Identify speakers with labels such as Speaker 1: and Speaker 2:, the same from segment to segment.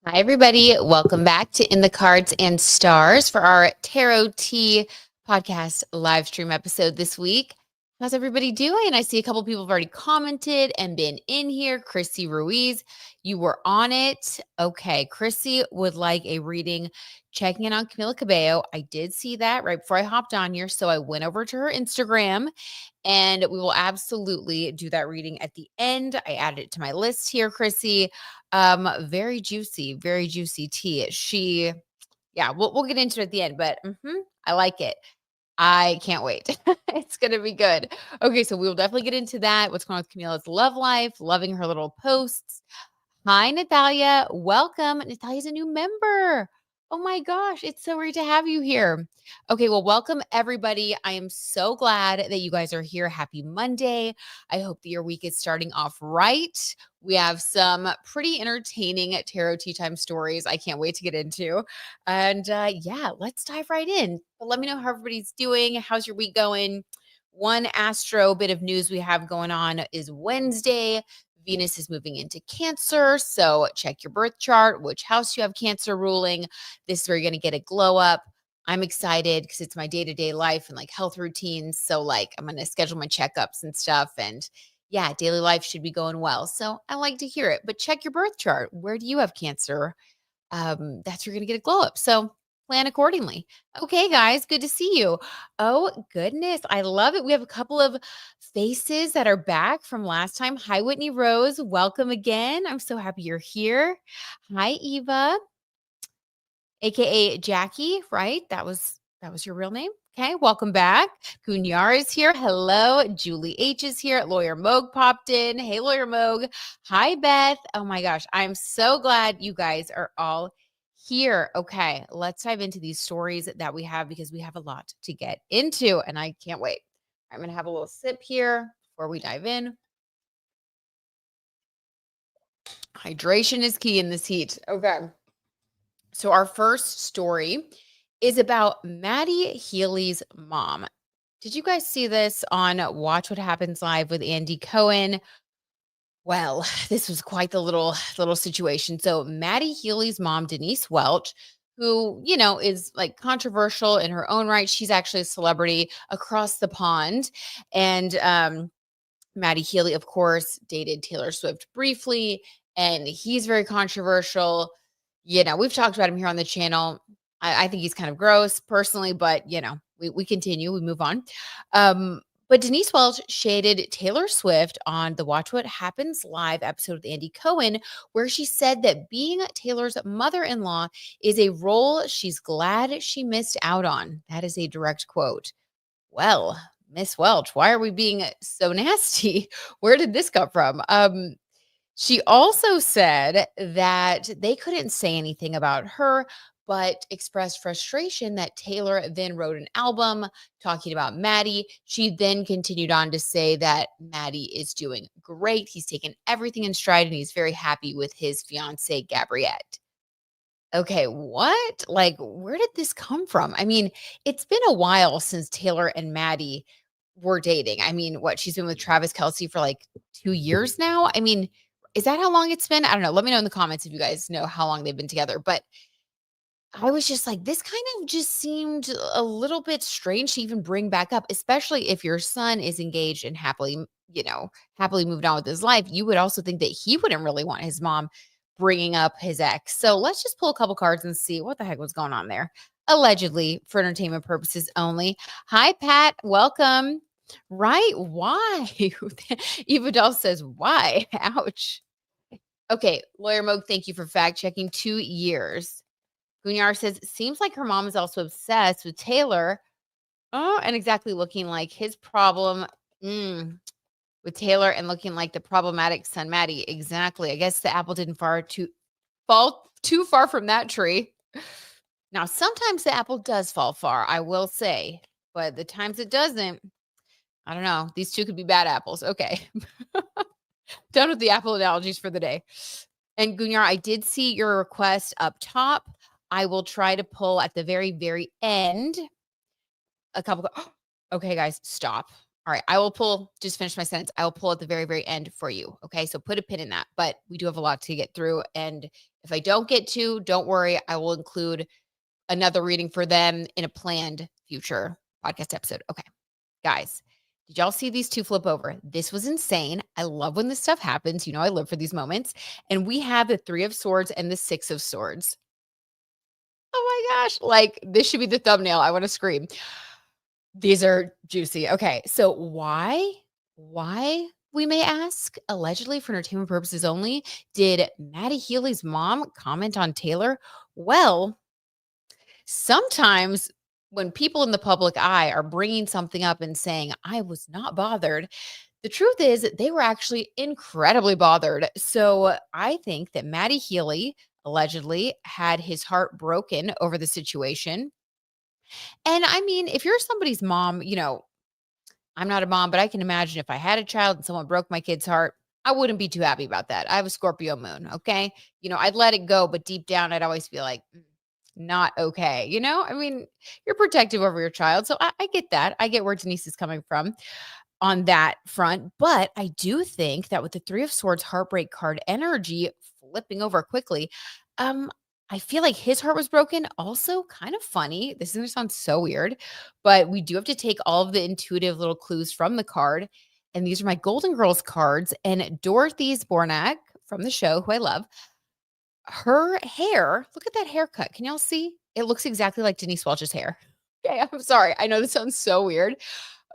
Speaker 1: Hi, everybody. Welcome back to In the Cards and Stars for our Tarot Tea podcast live stream episode this week. How's everybody doing? I see a couple people have already commented and been in here. Chrissy Ruiz, you were on it. Okay, Chrissy would like a reading checking in on Camila Cabello. I did see that right before I hopped on here, so I went over to her Instagram and we will absolutely do that reading at the end. I added it to my list here, Chrissy. Very juicy tea. We'll get into it at the end, but I like it. I can't wait. It's gonna be good. Okay, so we will definitely get into that. What's going on with Camila's love life, loving her little posts. Hi, Natalia. Welcome. Natalia's a new member. Oh my gosh, it's so great to have you here. Okay, well, welcome everybody. I am so glad that you guys are here. Happy Monday. I hope that your week is starting off right. We have some pretty entertaining tarot tea time stories I can't wait to get into. And let's dive right in. But let me know how everybody's doing. How's your week going? One astro bit of news we have going on is Wednesday. Venus is moving into Cancer. So check your birth chart, which house you have Cancer ruling. This is where you're going to get a glow up. I'm excited because it's my day-to-day life and like health routines. So like I'm going to schedule my checkups and stuff. And yeah, daily life should be going well. So I like to hear it. But check your birth chart. Where do you have Cancer? That's where you're going to get a glow up. So plan accordingly. Okay, guys, good to see you. Oh, goodness. I love it. We have a couple of faces that are back from last time. Hi, Whitney Rose. Welcome again. I'm so happy you're here. Hi, Eva, aka Jackie, right? That was your real name. Okay, welcome back. Gunyar is here. Hello. Julie H is here. Lawyer Moog popped in. Hey, Lawyer Moog. Hi, Beth. Oh my gosh, I'm so glad you guys are all here. Okay, let's dive into these stories that we have because we have a lot to get into and I can't wait. I'm going to have a little sip here before we dive in. Hydration is key in this heat. Okay. So our first story is about Maddie Healy's mom. Did you guys see this on Watch What Happens Live with Andy Cohen? Well, this was quite the little situation. So Maddie Healy's mom, Denise Welch, who, is like controversial in her own right. She's actually a celebrity across the pond. And Maddie Healy, of course, dated Taylor Swift briefly, and he's very controversial. We've talked about him here on the channel. I think he's kind of gross personally, but we continue, we move on. But Denise Welch shaded Taylor Swift on the Watch What Happens Live episode with Andy Cohen, where she said that being Taylor's mother-in-law is a role she's glad she missed out on. That is a direct quote. Well, Miss Welch, why are we being so nasty? Where did this come from? She also said that they couldn't say anything about her, but expressed frustration that Taylor then wrote an album talking about Maddie. She then continued on to say that Maddie is doing great. He's taken everything in stride and he's very happy with his fiancee, Gabriette. Okay, what? Like, where did this come from? I mean, it's been a while since Taylor and Maddie were dating. I mean, what? She's been with Travis Kelce for like 2 years now. I mean, is that how long it's been? I don't know. Let me know in the comments if you guys know how long they've been together. But I was just like, this kind of just seemed a little bit strange to even bring back up, especially if your son is engaged and happily moved on with his life. You would also think that he wouldn't really want his mom bringing up his ex. So let's just pull a couple cards and see what the heck was going on there. Allegedly for entertainment purposes only. Hi, Pat. Welcome. Right. Why? Eva Doll says, why? Ouch. Okay. Lawyer Moog, thank you for fact checking. 2 years. Gunyar says, seems like her mom is also obsessed with Taylor. Oh, and exactly looking like his problem with Taylor and looking like the problematic son, Maddie. Exactly. I guess the apple didn't fall too far from that tree. Now, sometimes the apple does fall far, I will say, but the times it doesn't, I don't know. These two could be bad apples. Okay. Done with the apple analogies for the day. And Gunyar, I did see your request up top. I will try to pull at the very, very end a couple. Okay, guys, stop. All right, I will pull, just finish my sentence. I will pull at the very, very end for you. Okay, so put a pin in that. But we do have a lot to get through. And If I don't get to, don't worry. I will include another reading for them in a planned future podcast episode. Okay, guys, did y'all see these two flip over? This was insane. I love when this stuff happens. You know, I live for these moments. And we have the Three of Swords and the Six of Swords. Oh my gosh. Like, this should be the thumbnail. I want to scream. These are juicy. Okay. So why we may ask, allegedly for entertainment purposes only, did Maddie Healy's mom comment on Taylor? Well, sometimes when people in the public eye are bringing something up and saying, I was not bothered, the truth is that they were actually incredibly bothered. So I think that Maddie Healy allegedly had his heart broken over the situation. And I mean, if you're somebody's mom, you know, I'm not a mom, but I can imagine if I had a child and someone broke my kid's heart, I wouldn't be too happy about that. I have a Scorpio moon. Okay. You know, I'd let it go, but deep down, I'd always be like, not okay. You know, I mean, you're protective over your child. So I get that. I get where Denise is coming from on that front. But I do think that with the Three of Swords heartbreak card energy flipping over quickly, um, I feel like his heart was broken. Also, kind of funny. This is going to sound so weird, but we do have to take all of the intuitive little clues from the card. And these are my Golden Girls cards. And Dorothy's Bornak from the show, who I love, her hair, look at that haircut. Can y'all see? It looks exactly like Denise Welch's hair. Okay, I'm sorry. I know this sounds so weird,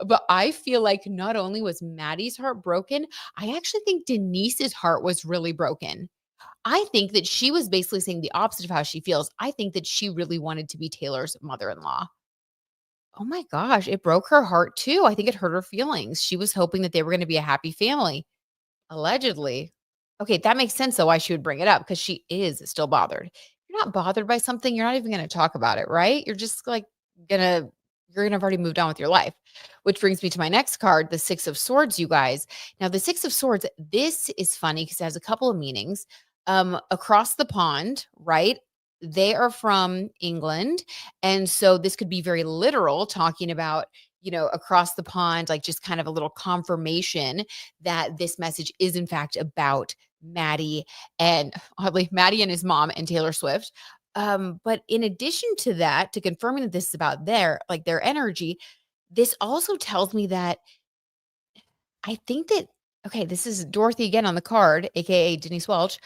Speaker 1: but I feel like not only was Maddie's heart broken, I actually think Denise's heart was really broken. I think that she was basically saying the opposite of how she feels. I think that she really wanted to be Taylor's mother-in-law. Oh my gosh, it broke her heart too. I think it hurt her feelings. She was hoping that they were going to be a happy family. Allegedly. Okay, that makes sense though why she would bring it up because she is still bothered. If you're not bothered by something, you're not even going to talk about it, right? You're just like gonna you're gonna have already moved on with your life. Which brings me to my next card, the Six of Swords, you guys. Now, the Six of Swords, this is funny because it has a couple of meanings. Across the pond, right? They are from England. And so this could be very literal, talking about, you know, across the pond, like just kind of a little confirmation that this message is in fact about Maddie and oddly Maddie and his mom and Taylor Swift. But in addition to that, to confirming that this is about their energy, this also tells me that I think that okay, this is Dorothy again on the card, aka Denise Welch.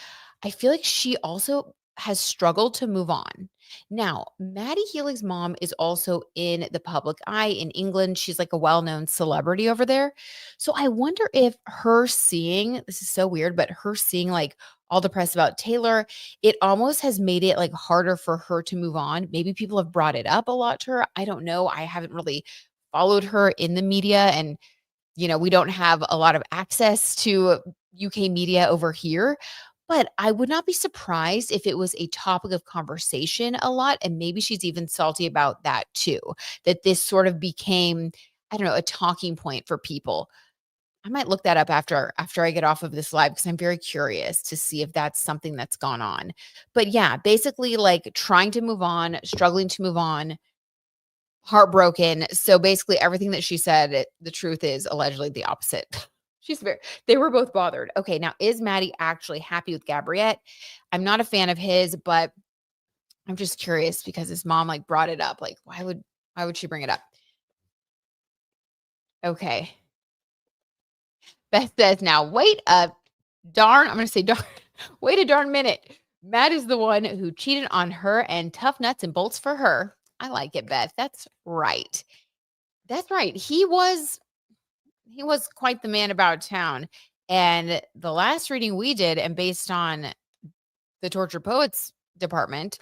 Speaker 1: I feel like she also has struggled to move on. Now, Maddie Healy's mom is also in the public eye in England. She's like a well-known celebrity over there. So I wonder if her seeing, this is so weird, but her seeing like all the press about Taylor, it almost has made it like harder for her to move on. Maybe people have brought it up a lot to her. I don't know. I haven't really followed her in the media and you know, we don't have a lot of access to UK media over here, but I would not be surprised if it was a topic of conversation a lot. And maybe she's even salty about that too, that this sort of became, I don't know, a talking point for people. I might look that up after I get off of this live because I'm very curious to see if that's something that's gone on. But yeah, basically like trying to move on, struggling to move on, heartbroken. So basically everything that she said, the truth is allegedly the opposite. They were both bothered. Okay, now is Maddie actually happy with Gabriette? I'm not a fan of his, but I'm just curious because his mom like brought it up. Like, why would she bring it up? Okay. Beth says, now wait a darn, I'm gonna say darn, wait a darn minute. Matt is the one who cheated on her and tough nuts and bolts for her. I like it, Beth. That's right. That's right. He was quite the man about town. And the last reading we did, and based on the Torture Poets department,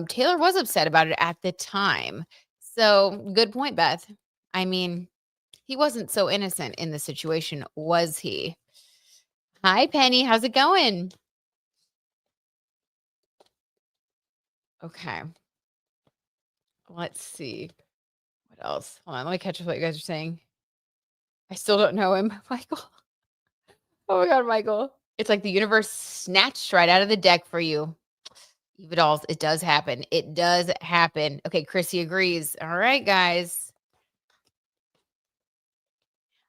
Speaker 1: Taylor was upset about it at the time. So good point, Beth. I mean, he wasn't so innocent in the situation, was he? Hi, Penny. How's it going? Okay. Let's see. What else? Hold on. Let me catch up what you guys are saying. I still don't know him, Michael. Oh my God, Michael. It's like the universe snatched right out of the deck for you. Eve dolls, it does happen. It does happen. Okay, Chrissy agrees. All right, guys.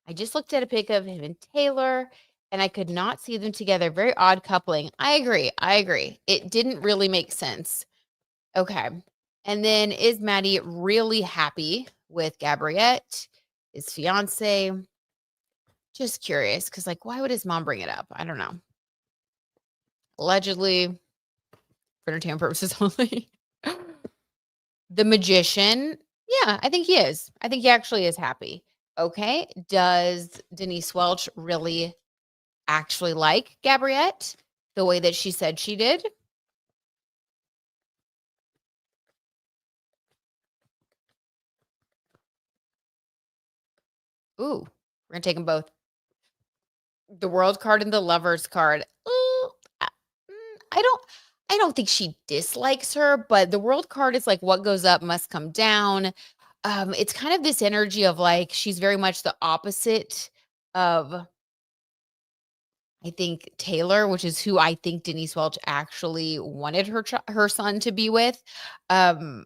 Speaker 1: I just looked at a pic of him and Taylor, and I could not see them together. Very odd coupling. I agree. I agree. It didn't really make sense. Okay. And then is Maddie really happy with Gabriette, his fiance? Just curious because, like, why would his mom bring it up? I don't know. Allegedly, for entertainment purposes only. The magician. Yeah, I think he is. I think he actually is happy. Okay. Does Denise Welch really actually like Gabriette the way that she said she did? Ooh, we're gonna take them both. The world card and the lovers card. Ooh, I don't I don't think she dislikes her, but the world card is like what goes up must come down. It's kind of this energy of like she's very much the opposite of I think Taylor, which is who I think Denise Welch actually wanted her son to be with. Um,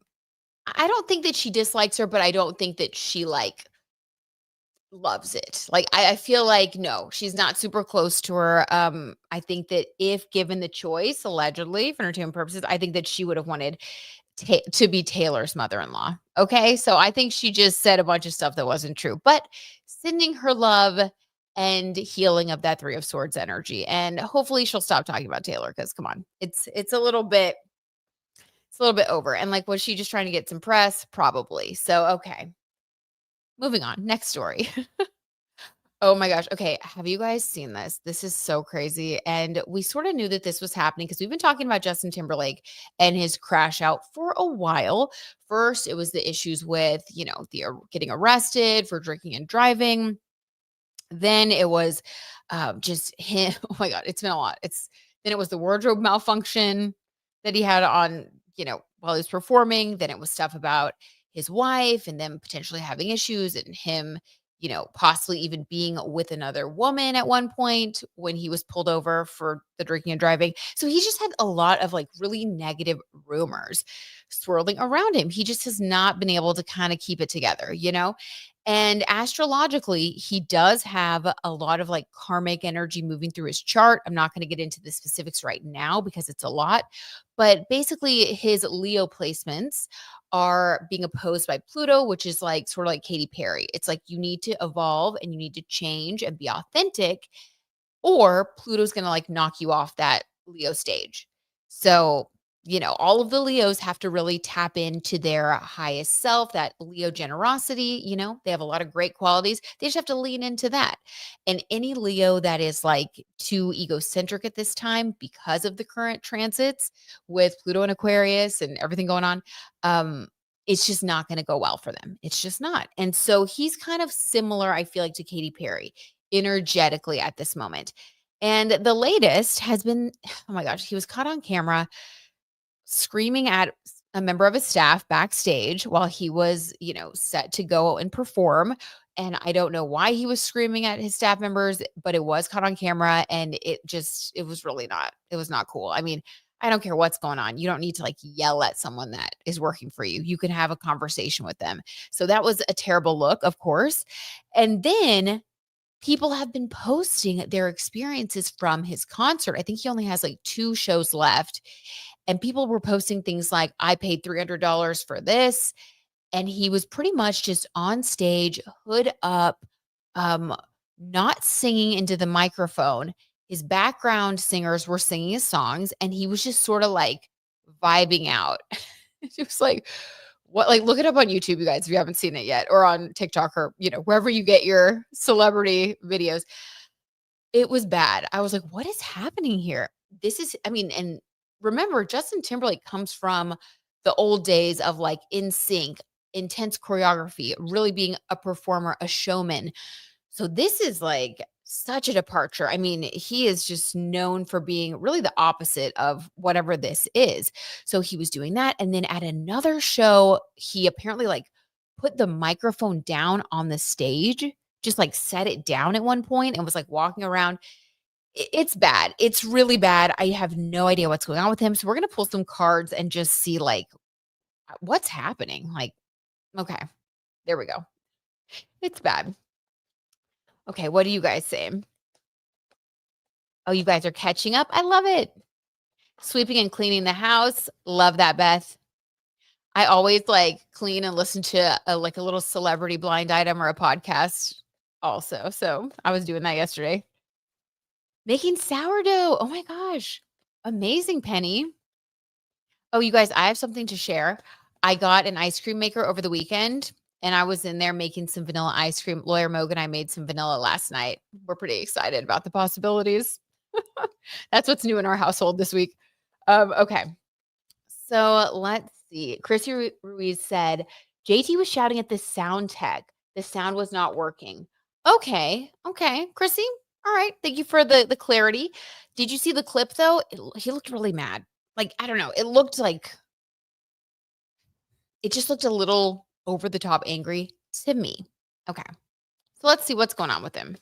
Speaker 1: I don't think that she dislikes her, but I don't think that she like loves it. Like I feel like no, she's not super close to her. I think that if given the choice, allegedly for entertainment purposes, I think that she would have wanted to be Taylor's mother-in-law. Okay, so I think she just said a bunch of stuff that wasn't true, but sending her love and healing of that Three of Swords energy, and hopefully she'll stop talking about Taylor because come on, it's a little bit. It's a little bit over. And like, was she just trying to get some press? Probably. So, okay. Moving on. Next story. Oh my gosh. Okay. Have you guys seen this? This is so crazy. And we sort of knew that this was happening because we've been talking about Justin Timberlake and his crash out for a while. First, it was the issues with, the getting arrested for drinking and driving. Then it was just him. Oh my God. It's been a lot. Then it was the wardrobe malfunction that he had on, while he was performing. Then it was stuff about his wife and them potentially having issues and him possibly even being with another woman at one point when he was pulled over for the drinking and driving. So he just had a lot of like really negative rumors swirling around him. He just has not been able to kind of keep it together. And astrologically, he does have a lot of like karmic energy moving through his chart. I'm not going to get into the specifics right now because it's a lot. But basically, his Leo placements are being opposed by Pluto, which is like sort of like Katy Perry. It's like you need to evolve and you need to change and be authentic, or Pluto's going to like knock you off that Leo stage. So, all of the Leos have to really tap into their highest self, that Leo generosity. They have a lot of great qualities. They just have to lean into that. And any Leo that is like too egocentric at this time because of the current transits with Pluto and Aquarius and everything going on, it's just not going to go well for them. It's just not. And so he's kind of similar, I feel like, to Katy Perry energetically at this moment. And the latest has been, oh my gosh, he was caught on camera screaming at a member of his staff backstage while he was, set to go and perform. And I don't know why he was screaming at his staff members, but it was caught on camera and it was really not, it was not cool. I mean, I don't care what's going on. You don't need to like yell at someone that is working for you. You can have a conversation with them. So that was a terrible look, of course. And then people have been posting their experiences from his concert. I think he only has like 2 shows left. And people were posting things like, I paid $300 for this. And he was pretty much just on stage, hood up, um, not singing into the microphone. His background singers were singing his songs, and he was just sort of like vibing out. It was like, what, like, look it up on YouTube, you guys, if you haven't seen it yet, or on TikTok, or, wherever you get your celebrity videos. It was bad. I was like, what is happening here? I mean, and remember, Justin Timberlake comes from the old days of like in sync, intense choreography, really being a performer, a showman. So this is like such a departure. I mean, he is just known for being really the opposite of whatever this is. So he was doing that. And then at another show, he apparently like put the microphone down on the stage, just like set it down at one point and was like walking around. It's bad. It's really bad. I have no idea what's going on with him. So we're going to pull some cards and just see like what's happening. Like, okay, there we go. It's bad. Okay, what do you guys say? Oh, you guys are catching up. I love it. Sweeping and cleaning the house. Love that, Beth. I always like clean and listen to a little celebrity blind item or a podcast also. So I was doing that yesterday. Making sourdough. Oh my gosh. Amazing, Penny. Oh, you guys, I have something to share. I got an ice cream maker over the weekend and I was in there making some vanilla ice cream. Lawyer Moog and I made some vanilla last night. We're pretty excited about the possibilities. That's what's new in our household this week. Okay. So let's see. Chrissy Ruiz said, JT was shouting at the sound tech. The sound was not working. Okay. Okay. Chrissy. All right. Thank you for the clarity. Did you see the clip though? He looked really mad. Like, I don't know. It just looked a little over the top angry to me. Okay. So let's see what's going on with him.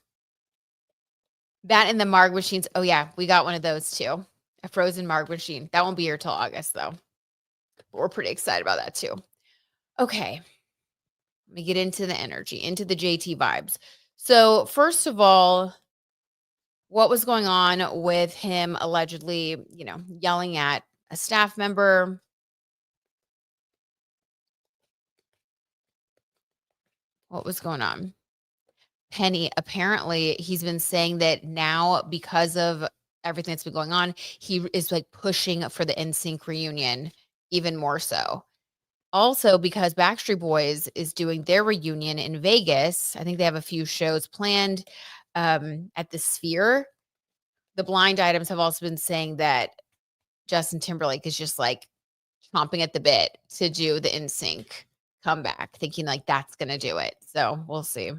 Speaker 1: That and the Marg machines. Oh yeah. We got one of those too. A frozen Marg machine. That won't be here till August though. We're pretty excited about that too. Okay. Let me get into the energy, into the JT vibes. So, first of all, what was going on with him allegedly, yelling at a staff member? What was going on? Penny, apparently, he's been saying that now because of everything that's been going on, he is like pushing for the NSYNC reunion even more so. Also, because Backstreet Boys is doing their reunion in Vegas, I think they have a few shows planned at the Sphere. The blind items have also been saying that Justin Timberlake is just like chomping at the bit to do the NSYNC comeback, thinking like that's going to do it. So we'll see.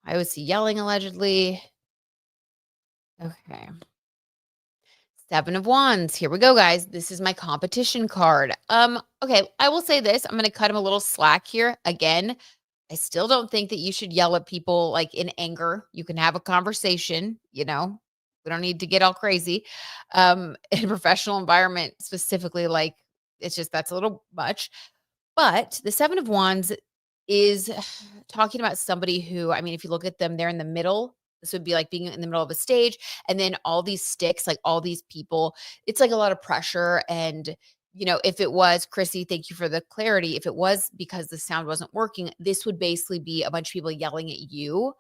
Speaker 1: I was yelling allegedly. Okay. 7 of Wands. Here we go, guys. This is my competition card. Okay, I will say this. I'm going to cut him a little slack here. Again, I still don't think that you should yell at people like in anger. You can have a conversation, We don't need to get all crazy. In a professional environment specifically, like it's just that's a little much. But the 7 of Wands is talking about somebody who, I mean, if you look at them, they're in the middle. This would be like being in the middle of a stage, and then all these sticks, like all these people, it's like a lot of pressure. And, if it was, Chrissy, thank you for the clarity. If it was because the sound wasn't working, this would basically be a bunch of people yelling at you,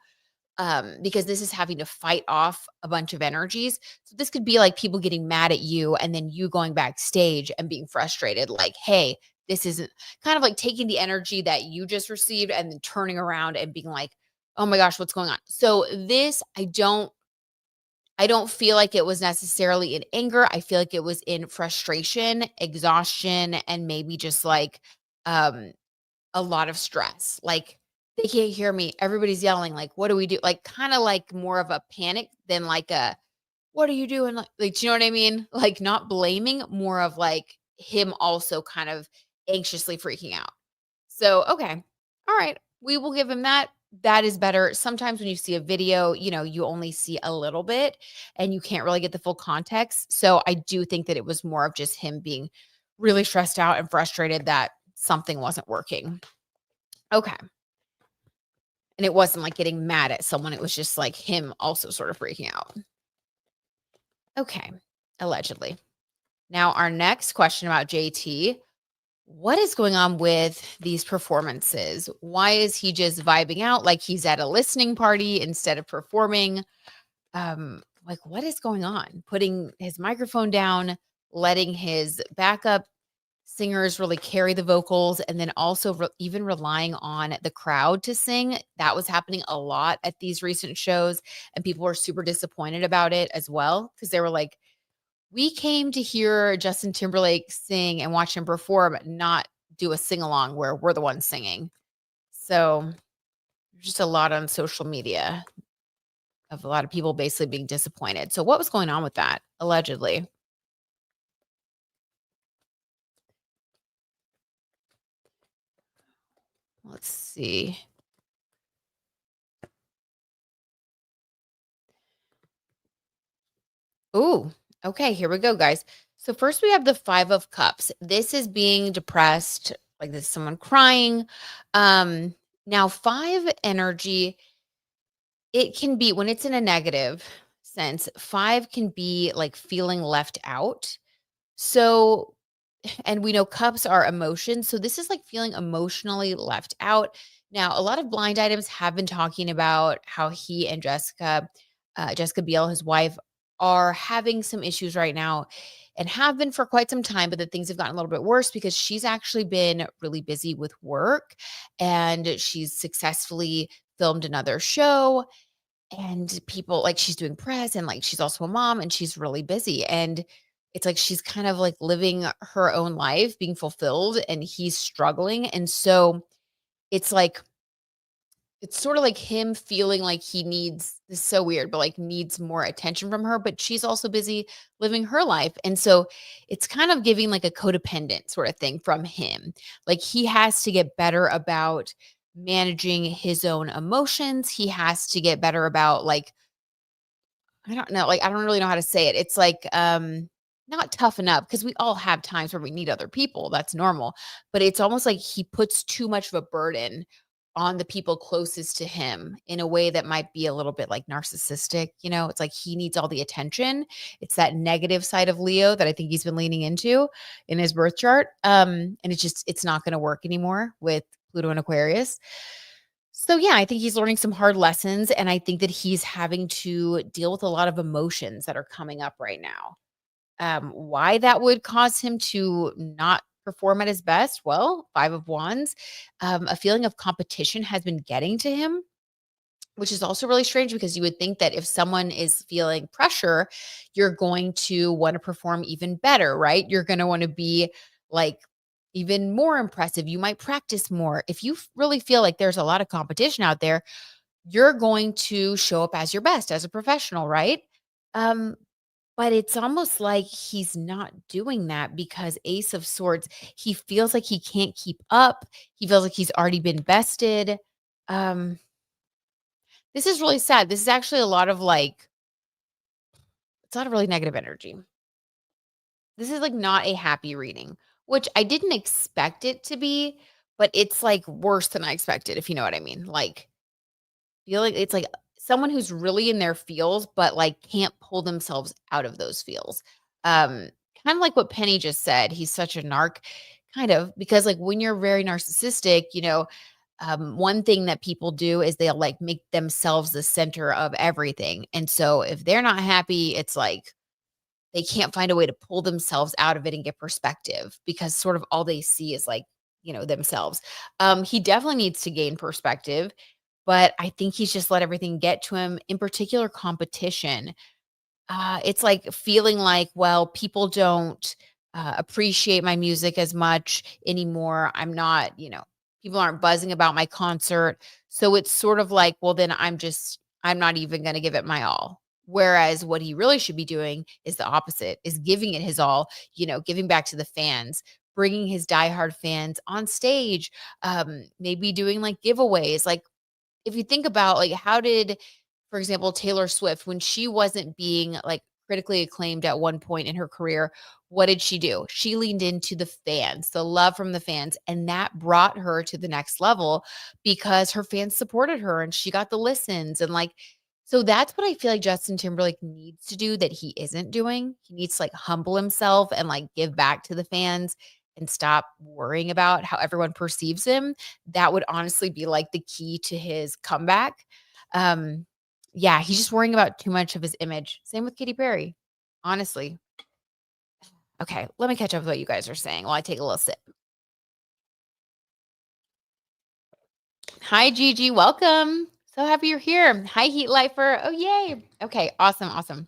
Speaker 1: because this is having to fight off a bunch of energies. So this could be like people getting mad at you and then you going backstage and being frustrated, like, hey, this isn't kind of like taking the energy that you just received and then turning around and being like, oh my gosh, what's going on? So this, I don't feel like it was necessarily in anger. I feel like it was in frustration, exhaustion, and maybe just like a lot of stress. Like they can't hear me. Everybody's yelling. Like, what do we do? Like, kind of like more of a panic than like a, what are you doing? Like, do you know what I mean? Like, not blaming, more of like him also kind of anxiously freaking out. So, okay. All right. We will give him that. That is better. Sometimes when you see a video, you only see a little bit and you can't really get the full context. So, I do think that it was more of just him being really stressed out and frustrated that something wasn't working. Okay. And it wasn't like getting mad at someone. It was just like him also sort of freaking out. Okay. Allegedly. Now, our next question about JT. What is going on with these performances? Why is he just vibing out like he's at a listening party instead of performing? Like what is going on? Putting his microphone down, letting his backup singers really carry the vocals, and then also even relying on the crowd to sing. That was happening a lot at these recent shows, and people were super disappointed about it as well because they were like, we came to hear Justin Timberlake sing and watch him perform, not do a sing along where we're the ones singing. So just a lot on social media of a lot of people basically being disappointed. So what was going on with that allegedly? Let's see. Ooh, okay, here we go, guys. So first we have the 5 of Cups. This is being depressed, like this is someone crying. Now 5 energy, it can be when it's in a negative, sense. 5 can be like feeling left out. So, and we know cups are emotions. So this is like feeling emotionally left out. Now, a lot of blind items have been talking about how he and Jessica Biel, his wife, are having some issues right now and have been for quite some time, but that things have gotten a little bit worse because she's actually been really busy with work and she's successfully filmed another show and people like she's doing press and like she's also a mom and she's really busy. And it's like she's kind of like living her own life, being fulfilled, and he's struggling. And so it's like, it's sort of like him feeling like he needs this is so weird, but like needs more attention from her, but she's also busy living her life. And so it's kind of giving like a codependent sort of thing from him. Like he has to get better about managing his own emotions. He has to get better about like, I don't know, like I don't really know how to say it. It's like not toughen up because we all have times where we need other people. That's normal. But it's almost like he puts too much of a burden on the people closest to him in a way that might be a little bit like narcissistic. It's like he needs all the attention. It's that negative side of Leo that I think he's been leaning into in his birth chart. And it's not going to work anymore with Pluto and Aquarius. So yeah, I think he's learning some hard lessons, and I think that he's having to deal with a lot of emotions that are coming up right now. Why that would cause him to not perform at his best? Well, 5 of Wands, a feeling of competition has been getting to him, which is also really strange because you would think that if someone is feeling pressure, you're going to want to perform even better, right? You're going to want to be like even more impressive. You might practice more. If you really feel like there's a lot of competition out there, you're going to show up as your best as a professional, right? Um, but it's almost like he's not doing that because Ace of Swords, he feels like he can't keep up. He feels like he's already been bested. Um, this is really sad. This is actually a lot of like, it's a lot of really negative energy. This is like not a happy reading, which I didn't expect it to be, but it's like worse than I expected, if you know what I mean. Like, feel like it's like someone who's really in their feels, but like can't pull themselves out of those feels. Um, Kind of like what Penny just said. He's such a narc, kind of, because like when you're very narcissistic, one thing that people do is they'll like make themselves the center of everything. And so if they're not happy, it's like they can't find a way to pull themselves out of it and get perspective because sort of all they see is like, themselves. He definitely needs to gain perspective, but I think he's just let everything get to him, in particular competition. It's like feeling like, well, people don't appreciate my music as much anymore. I'm not, people aren't buzzing about my concert. So it's sort of like, well, then I'm not even going to give it my all. Whereas what he really should be doing is the opposite, is giving it his all, giving back to the fans, bringing his diehard fans on stage, maybe doing like giveaways. Like, if you think about like how did, for example, Taylor Swift, when she wasn't being like critically acclaimed at one point in her career, what did she do? She leaned into the fans, the love from the fans, and that brought her to the next level because her fans supported her and she got the listens. And like, so that's what I feel like Justin Timberlake needs to do that he isn't doing. He needs to like humble himself and like give back to the fans and stop worrying about how everyone perceives him. That would honestly be like the key to his comeback. Um, yeah, he's just worrying about too much of his image. Same with Katy Perry, honestly. Okay, let me catch up with what you guys are saying while I take a little sip. Hi, Gigi. Welcome. So happy you're here. Hi, Heat Lifer. Oh, yay. Okay, awesome, awesome.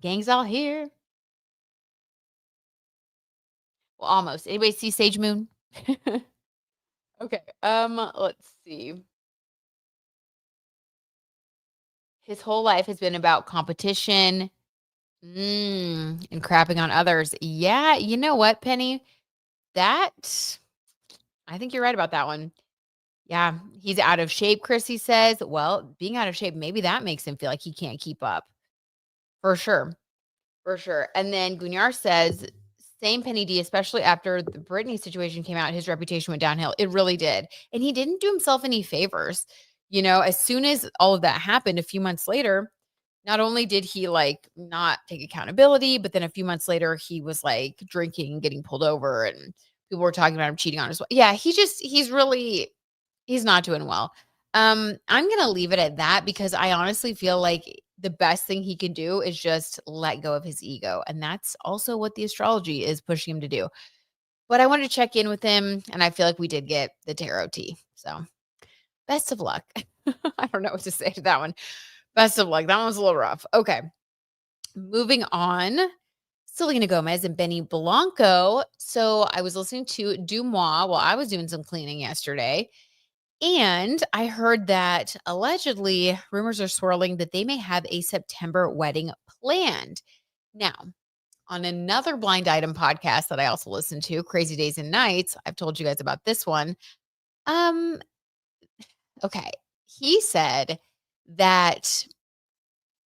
Speaker 1: Gang's all here. Well, almost. Anybody see Sage Moon? Okay. Let's see. His whole life has been about competition, and crapping on others. Yeah, you know what, Penny? That I think you're right about that one. Yeah, he's out of shape, Chrissy says. Well, being out of shape, maybe that makes him feel like he can't keep up. For sure. For sure. And then Gunyar says, same Penny D, especially after the Britney situation came out, his reputation went downhill. It really did. And he didn't do himself any favors. As soon as all of that happened a few months later, not only did he like not take accountability, but then a few months later he was like drinking, getting pulled over, and people were talking about him cheating on his wife. Yeah, he's not doing well. I'm gonna leave it at that because I honestly feel like the best thing he can do is just let go of his ego. And that's also what the astrology is pushing him to do. But I wanted to check in with him, and I feel like we did get the tarot tea. So best of luck. I don't know what to say to that one. Best of luck. That one was a little rough. Okay. Moving on. Selena Gomez and Benny Blanco. So I was listening to Dumois while I was doing some cleaning yesterday. And I heard that allegedly rumors are swirling that they may have a September wedding planned. Now, on another blind item podcast that I also listen to, Crazy Days and Nights, I've told you guys about this one. Um, okay. He said that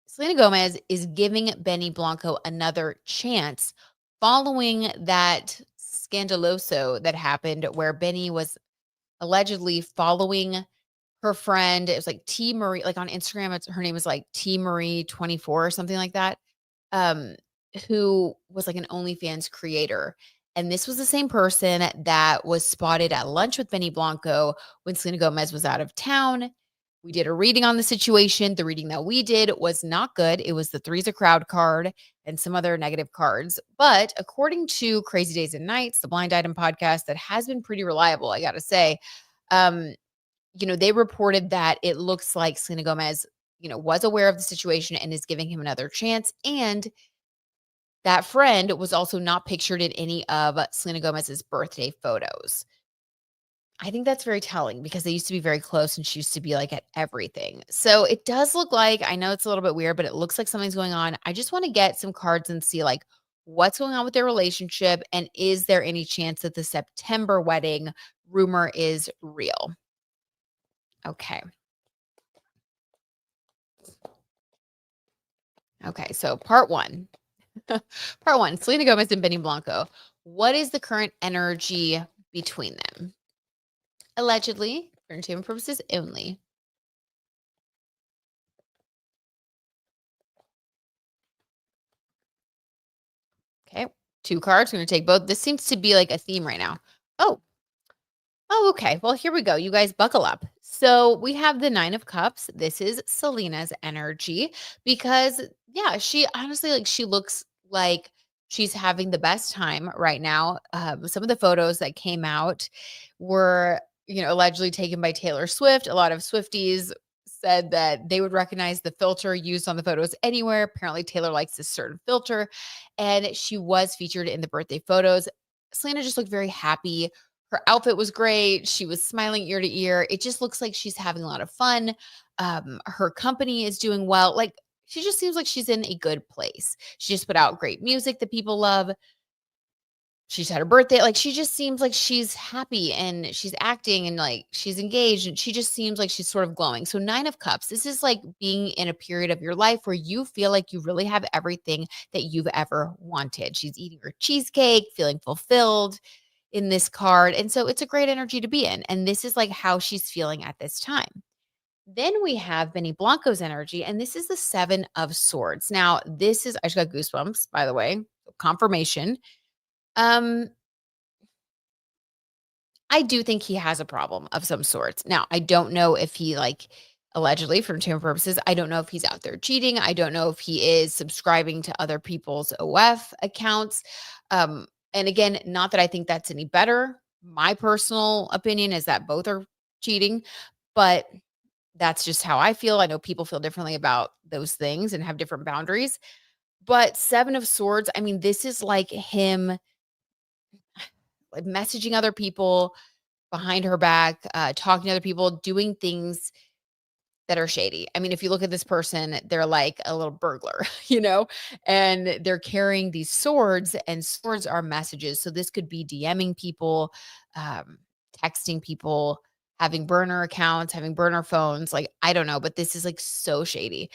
Speaker 1: Selena Gomez is giving Benny Blanco another chance following that scandaloso that happened where Benny was allegedly following her friend. It was like T Marie, like on Instagram, her name is like T Marie 24 or something like that. Um, who was like an OnlyFans creator. And this was the same person that was spotted at lunch with Benny Blanco when Selena Gomez was out of town. We did a reading on the situation. The reading that we did was not good. It was the three's a crowd card and some other negative cards. But according to Crazy Days and Nights, the blind item podcast that has been pretty reliable, I got to say, um, they reported that it looks like Selena Gomez, was aware of the situation and is giving him another chance. And that friend was also not pictured in any of Selena Gomez's birthday photos. I think that's very telling because they used to be very close and she used to be like at everything. So it does look like, I know it's a little bit weird, but it looks like something's going on. I just want to get some cards and see like what's going on with their relationship and is there any chance that the September wedding rumor is real? Okay. Okay. So part one. Part one, Selena Gomez and Benny Blanco. What is the current energy between them? Allegedly, for entertainment purposes only. Okay. Two cards. We're going to take both. This seems to be like a theme right now. Oh, okay. Well, here we go. You guys buckle up. So we have the Nine of Cups. This is Selena's energy because, yeah, she honestly, like, she looks like she's having the best time right now. Some of the photos that came out were, allegedly taken by Taylor Swift. A lot of Swifties said that they would recognize the filter used on the photos anywhere. Apparently, Taylor likes this certain filter, and she was featured in the birthday photos. Selena just looked very happy. Her outfit was great. She was smiling ear to ear. It just looks like she's having a lot of fun. Her company is doing well. Like, she just seems like she's in a good place. She just put out great music that people love. She's had her birthday. Like, she just seems like she's happy and she's acting and like she's engaged and she just seems like she's sort of glowing. So, Nine of Cups, this is like being in a period of your life where you feel like you really have everything that you've ever wanted. She's eating her cheesecake, feeling fulfilled in this card. And so it's a great energy to be in. And this is like how she's feeling at this time. Then we have Benny Blanco's energy, and this is the Seven of Swords. Now, this is, I just got goosebumps, by the way, confirmation. Um, I do think he has a problem of some sorts. Now, I don't know if he like allegedly for entertainment purposes, I don't know if he's out there cheating. I don't know if he is subscribing to other people's OF accounts. And again, not that I think that's any better. My personal opinion is that both are cheating, but that's just how I feel. I know people feel differently about those things and have different boundaries. But Seven of Swords, I mean, this is like him like messaging other people behind her back, talking to other people, doing things that are shady. I mean, if you look at this person, they're like a little burglar, and they're carrying these swords, and swords are messages. So this could be DMing people, um, texting people, having burner accounts, having burner phones. Like, I don't know, but this is like so shady.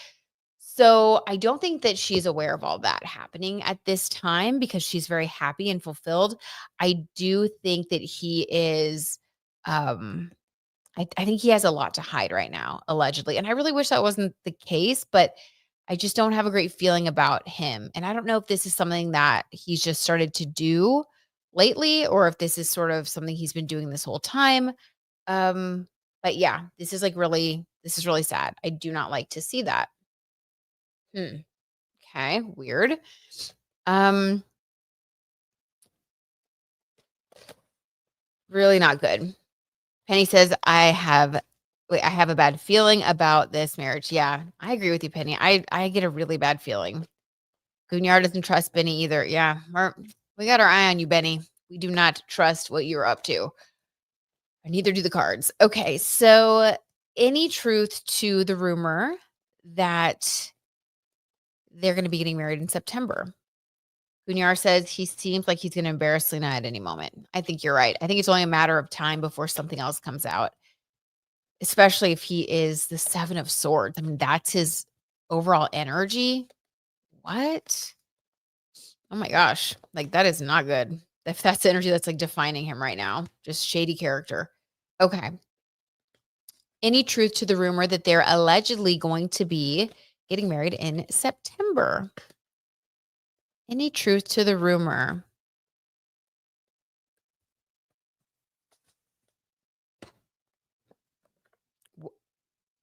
Speaker 1: So I don't think that she's aware of all that happening at this time because she's very happy and fulfilled. I do think that he is, um, I think he has a lot to hide right now, allegedly. And I really wish that wasn't the case, but I just don't have a great feeling about him. And I don't know if this is something that he's just started to do lately or if this is sort of something he's been doing this whole time. Um, but yeah, this is really sad. I do not like to see that. Hmm. Okay, weird. Um, really not good. Penny says, I have a bad feeling about this marriage. Yeah, I agree with you, Penny. I get a really bad feeling. Gunyar doesn't trust Benny either. Yeah, we got our eye on you, Benny. We do not trust what you're up to. And neither do the cards. Okay, so any truth to the rumor that they're going to be getting married in September? Gunyar says he seems like he's going to embarrass Selena at any moment. I think you're right. I think it's only a matter of time before something else comes out, especially if he is the 7 of Swords. I mean, that's his overall energy. What? Oh my gosh. Like, that is not good. If that's the energy that's like defining him right now, just shady character. Okay. Any truth to the rumor that they're allegedly going to be getting married in September? Any truth to the rumor?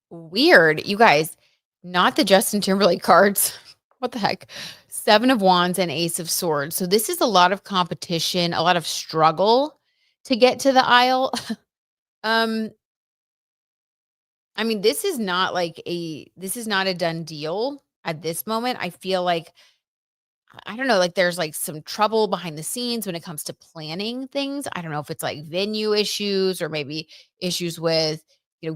Speaker 1: Weird. You guys, not the Justin Timberlake cards. What the heck? 7 of Wands and Ace of Swords. So this is a lot of competition, a lot of struggle to get to the aisle. um, I mean, this is not a done deal at this moment. I feel like I don't know, like there's like some trouble behind the scenes when it comes to planning things. I don't know if it's like venue issues or maybe issues with,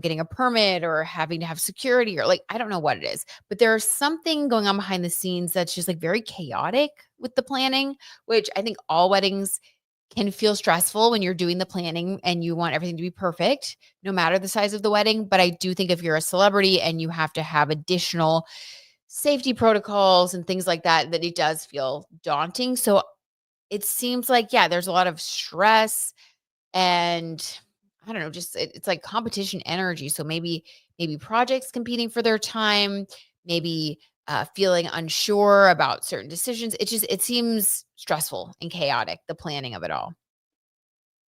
Speaker 1: getting a permit or having to have security or like I don't know what it is. But there's something going on behind the scenes that's just like very chaotic with the planning, which I think all weddings can feel stressful when you're doing the planning and you want everything to be perfect, no matter the size of the wedding. But I do think if you're a celebrity and you have to have additional safety protocols and things like that, that it does feel daunting. So it seems like, yeah, there's a lot of stress and I don't know, just it's like competition energy. So maybe projects competing for their time, maybe feeling unsure about certain decisions. It seems stressful and chaotic, the planning of it all.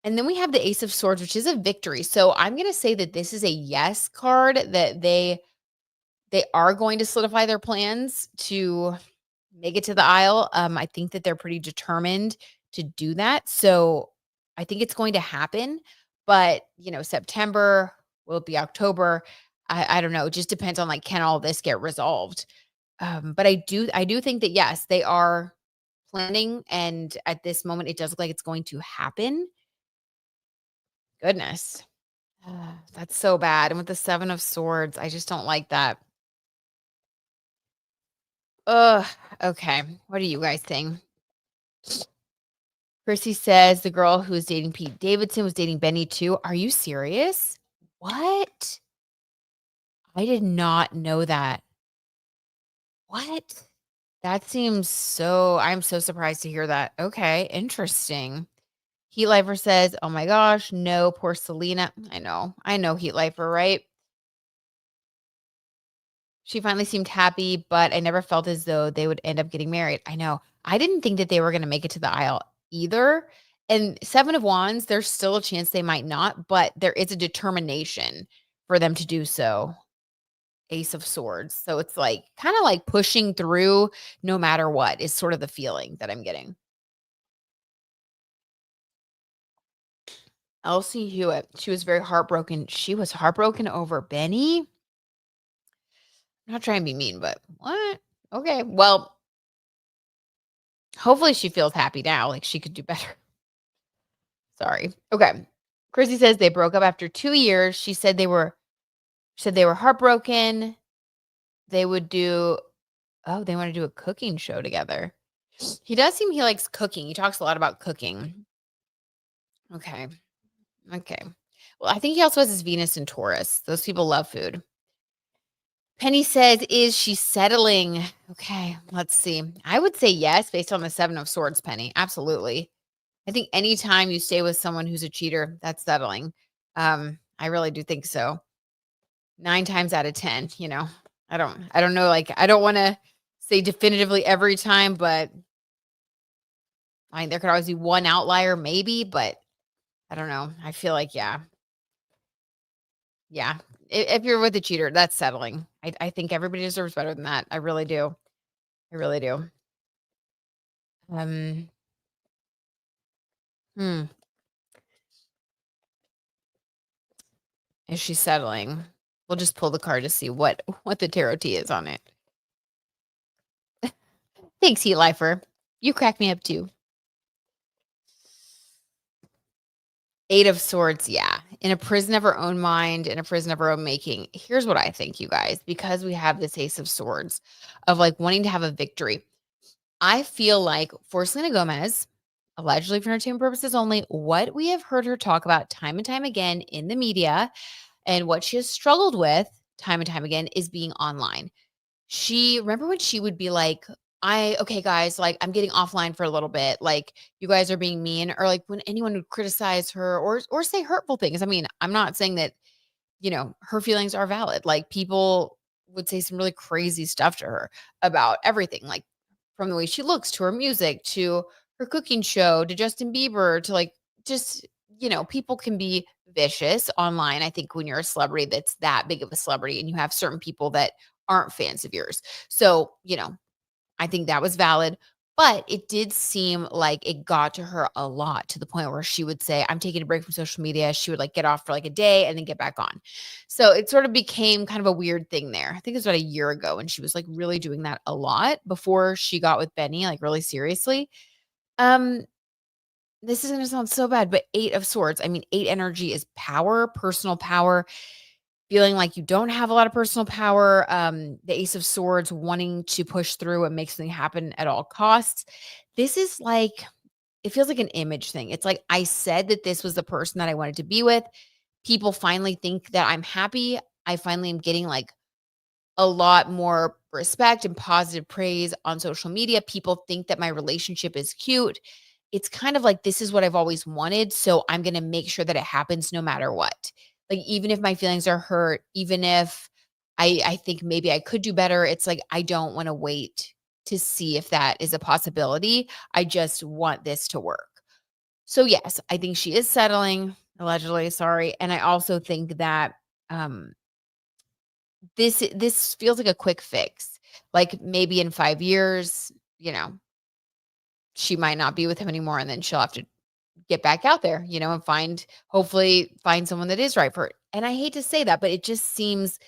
Speaker 1: And then we have the Ace of Swords, which is a victory. So I'm going to say that this is a yes card, that they are going to solidify their plans to make it to the aisle. I think that they're pretty determined to do that. So I think it's going to happen. But, September, will it be October? I don't know. It just depends on like, can all this get resolved? But I do think that yes, they are planning. And at this moment, it does look like it's going to happen. Goodness. That's so bad. And with the 7 of Swords, I just don't like that. Ugh. Okay. What do you guys think? Chrissy says the girl who was dating Pete Davidson was dating Benny too. Are you serious? What? I did not know that. What? I'm so surprised to hear that. Okay, interesting. Heat Lifer says, oh my gosh, no, poor Selena. I know Heat Lifer, right? She finally seemed happy, but I never felt as though they would end up getting married. I know. I didn't think that they were going to make it to the aisle either. And 7 of Wands, there's still a chance they might not, but there is a determination for them to do so. Ace of Swords. So it's like kind of like pushing through no matter what is sort of the feeling that I'm getting. Elsie Hewitt, she was very heartbroken. She was heartbroken over Benny. I'm not trying to be mean, but what? Okay. Well, hopefully she feels happy now. Like she could do better. Sorry. Okay. Chrissy says they broke up after 2 years. She said they were heartbroken. They would do they want to do a cooking show together. He likes cooking. He talks a lot about cooking. Okay. Okay. Well, I think he also has his Venus and Taurus. Those people love food. Penny says, is she settling? Okay, let's see. I would say yes, based on the 7 of Swords, Penny. Absolutely. I think anytime you stay with someone who's a cheater, that's settling. I really do think so. 9 times out of 10, I don't know, like, I don't wanna say definitively every time, but I mean, there could always be one outlier maybe, but I don't know. I feel like, yeah. Yeah. If you're with a cheater, that's settling. I think everybody deserves better than that. I really do. I really do. Um, hmm. Is she settling? We'll just pull the card to see what the tarot tea is on it. Thanks, Heat Lifer. You crack me up too. 8 of Swords, yeah. In a prison of her own mind, in a prison of her own making. Here's what I think, you guys, because we have this Ace of Swords of like wanting to have a victory. I feel like for Selena Gomez, allegedly for entertainment purposes only, what we have heard her talk about time and time again in the media and what she has struggled with time and time again is being online. Remember when she would be like, okay, guys, like I'm getting offline for a little bit. Like you guys are being mean, or like when anyone would criticize her or say hurtful things. I mean, I'm not saying that, her feelings are valid. Like people would say some really crazy stuff to her about everything, like from the way she looks to her music to her cooking show to Justin Bieber to like just, people can be vicious online. I think when you're a celebrity that's that big of a celebrity and you have certain people that aren't fans of yours. So, I think that was valid, but it did seem like it got to her a lot to the point where she would say, I'm taking a break from social media. She would like get off for like a day and then get back on. So it sort of became kind of a weird thing there. I think it was about a year ago and she was like really doing that a lot before she got with Benny, like really seriously. Um, this is going to sound so bad, but 8 of Swords. I mean, 8 energy is power, personal power, feeling like you don't have a lot of personal power, the Ace of Swords wanting to push through and make something happen at all costs. This is like it feels like an image thing. It's like I said that this was the person that I wanted to be with. People finally think that I'm happy. I finally am getting like a lot more respect and positive praise on social media. People think that my relationship is cute. It's kind of like this is what I've always wanted, so I'm going to make sure that it happens no matter what. Like even if my feelings are hurt, even if I think maybe I could do better, it's like I don't want to wait to see if that is a possibility. I just want this to work. So yes, I think she is settling allegedly, sorry, and I also think that um this feels like a quick fix. Like maybe in 5 years, she might not be with him anymore and then she'll have to get back out there, and hopefully find someone that is right for her. And I hate to say that, but it just seems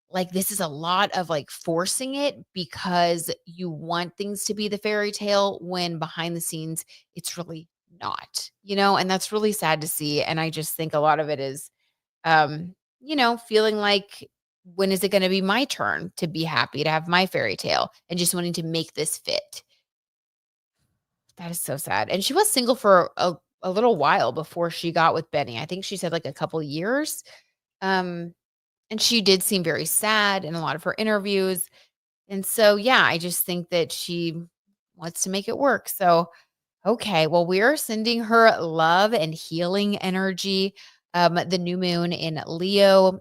Speaker 1: like this is a lot of like forcing it because you want things to be the fairy tale when behind the scenes it's really not, and that's really sad to see. And I just think a lot of it is feeling like when is it going to be my turn to be happy, to have my fairy tale and just wanting to make this fit. That is so sad. And she was single for a little while before she got with Benny. I think she said like a couple years. Um, and she did seem very sad in a lot of her interviews. And so, yeah, I just think that she wants to make it work. So, okay, well, we are sending her love and healing energy. The new moon in Leo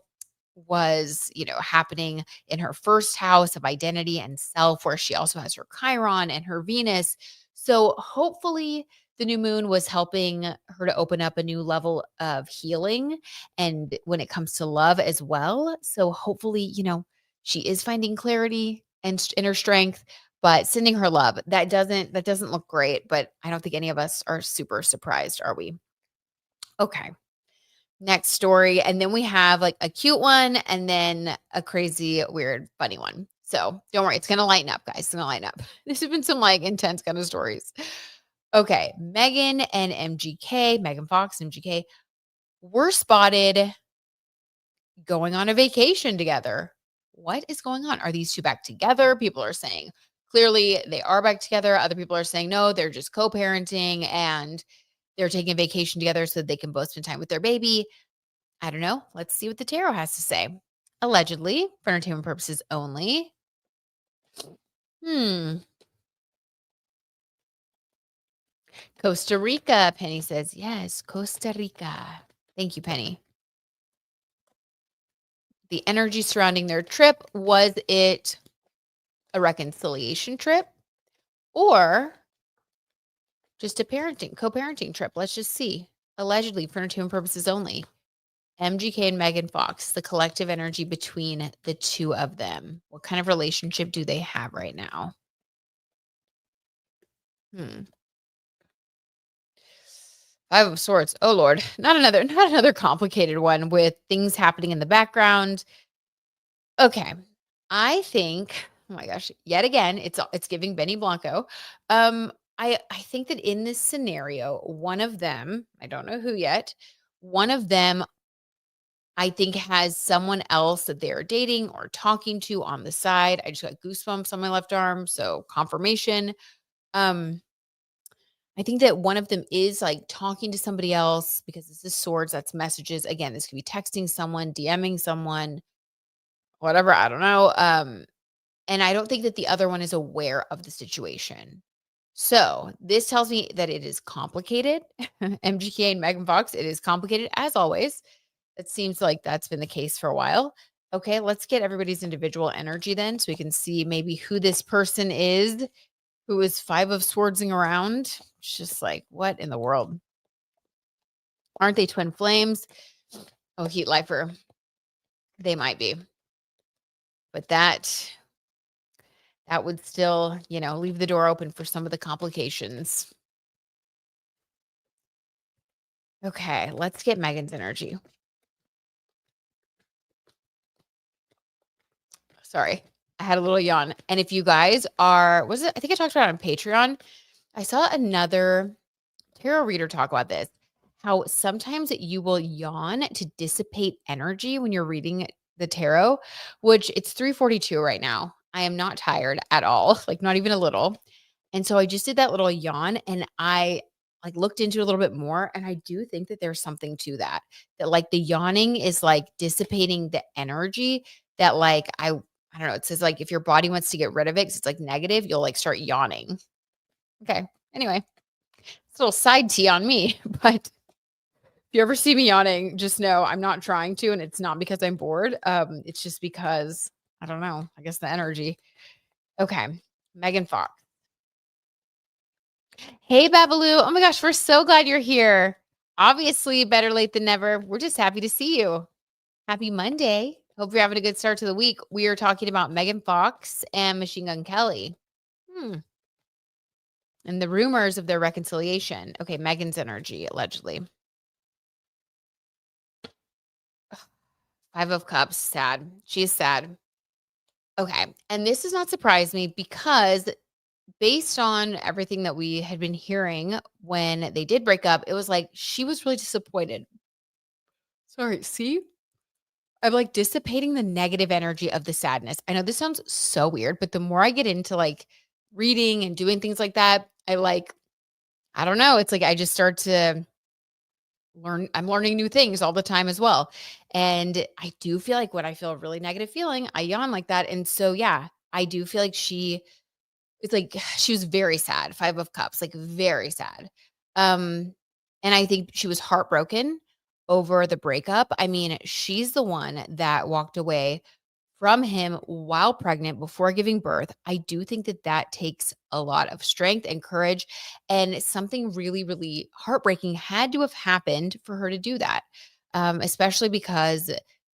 Speaker 1: was, happening in her first house of identity and self, where she also has her Chiron and her Venus. So hopefully the new moon was helping her to open up a new level of healing and when it comes to love as well. So hopefully, she is finding clarity and inner strength, but sending her love. That doesn't look great, but I don't think any of us are super surprised, are we? Okay. Next story, and then we have, like, a cute one and then a crazy, weird, funny one. So, don't worry, it's gonna lighten up, guys, it's gonna lighten up. This has been some, like, intense kinda stories. Okay, Megan and MGK, Megan Fox MGK, were spotted going on a vacation together. What is going on? Are these 2 back together? People are saying, clearly, they are back together. Other people are saying, no, they're just co-parenting, and they're taking a vacation together so they can both spend time with their baby. I don't know. Let's see what the tarot has to say. Allegedly, for entertainment purposes only. Hmm. Costa Rica. Penny says, yes, Costa Rica. Thank you, Penny. the energy surrounding their trip. Was it a reconciliation trip or just a co-parenting trip? Let's just see. Allegedly for entertainment purposes only. MGK and Megan Fox, the collective energy between the two of them. What kind of relationship do they have right now? Hmm. Five of Swords. Oh Lord, not another complicated one with things happening in the background. Okay, I think. Oh my gosh, yet again, it's giving Benny Blanco. I think that in this scenario, one of them, I don't know who yet, one of them I think has someone else that they're dating or talking to on the side. I just got goosebumps on my left arm, so confirmation. Um, I think that one of them is like talking to somebody else because this is swords, that's messages. Again, this could be texting someone, DMing someone, whatever. I don't know. And I don't think that the other one is aware of the situation. So this tells me that it is complicated. MGK and Megan Fox, it is complicated as always. It seems like that's been the case for a while. Okay, let's get everybody's individual energy then so we can see maybe who this person is who is five of swordsing around. It's just like, what in the world? Aren't they twin flames? Oh, heat lifer. They might be. But that would still, leave the door open for some of the complications. Okay, let's get Megan's energy. Sorry, I had a little yawn. And if you guys I think I talked about it on Patreon. I saw another tarot reader talk about this, how sometimes you will yawn to dissipate energy when you're reading the tarot, which it's 3:42 right now. I am not tired at all, like not even a little. And so I just did that little yawn and I like looked into it a little bit more. And I do think that there's something to that, that like the yawning is like dissipating the energy that like, I don't know. It says like, if your body wants to get rid of it, 'cause it's like negative, you'll like start yawning. Okay. Anyway, it's a little side tea on me, but if you ever see me yawning, just know I'm not trying to, and it's not because I'm bored. It's just because I don't know. I guess the energy. Okay, Megan Fox. Hey, Babaloo. Oh my gosh, we're so glad you're here. Obviously, better late than never. We're just happy to see you. Happy Monday. Hope you're having a good start to the week. We are talking about Megan Fox and Machine Gun Kelly. And the rumors of their reconciliation. Okay, Megan's energy, allegedly. Five of Cups, sad. She's sad. Okay. And this does not surprise me because based on everything that we had been hearing when they did break up, it was like she was really disappointed. Sorry, see? I'm like dissipating the negative energy of the sadness. I know this sounds so weird, but the more I get into like reading and doing things like that, I don't know. It's like I just start to I'm learning new things all the time as well. And I do feel like when I feel a really negative feeling, I yawn like that. And so, yeah, I do feel like it's like she was very sad, Five of Cups, like very sad. And I think she was heartbroken over the breakup. I mean, she's the one that walked away from him while pregnant before giving birth. I do think that that takes a lot of strength and courage, and something really, really heartbreaking had to have happened for her to do that, especially because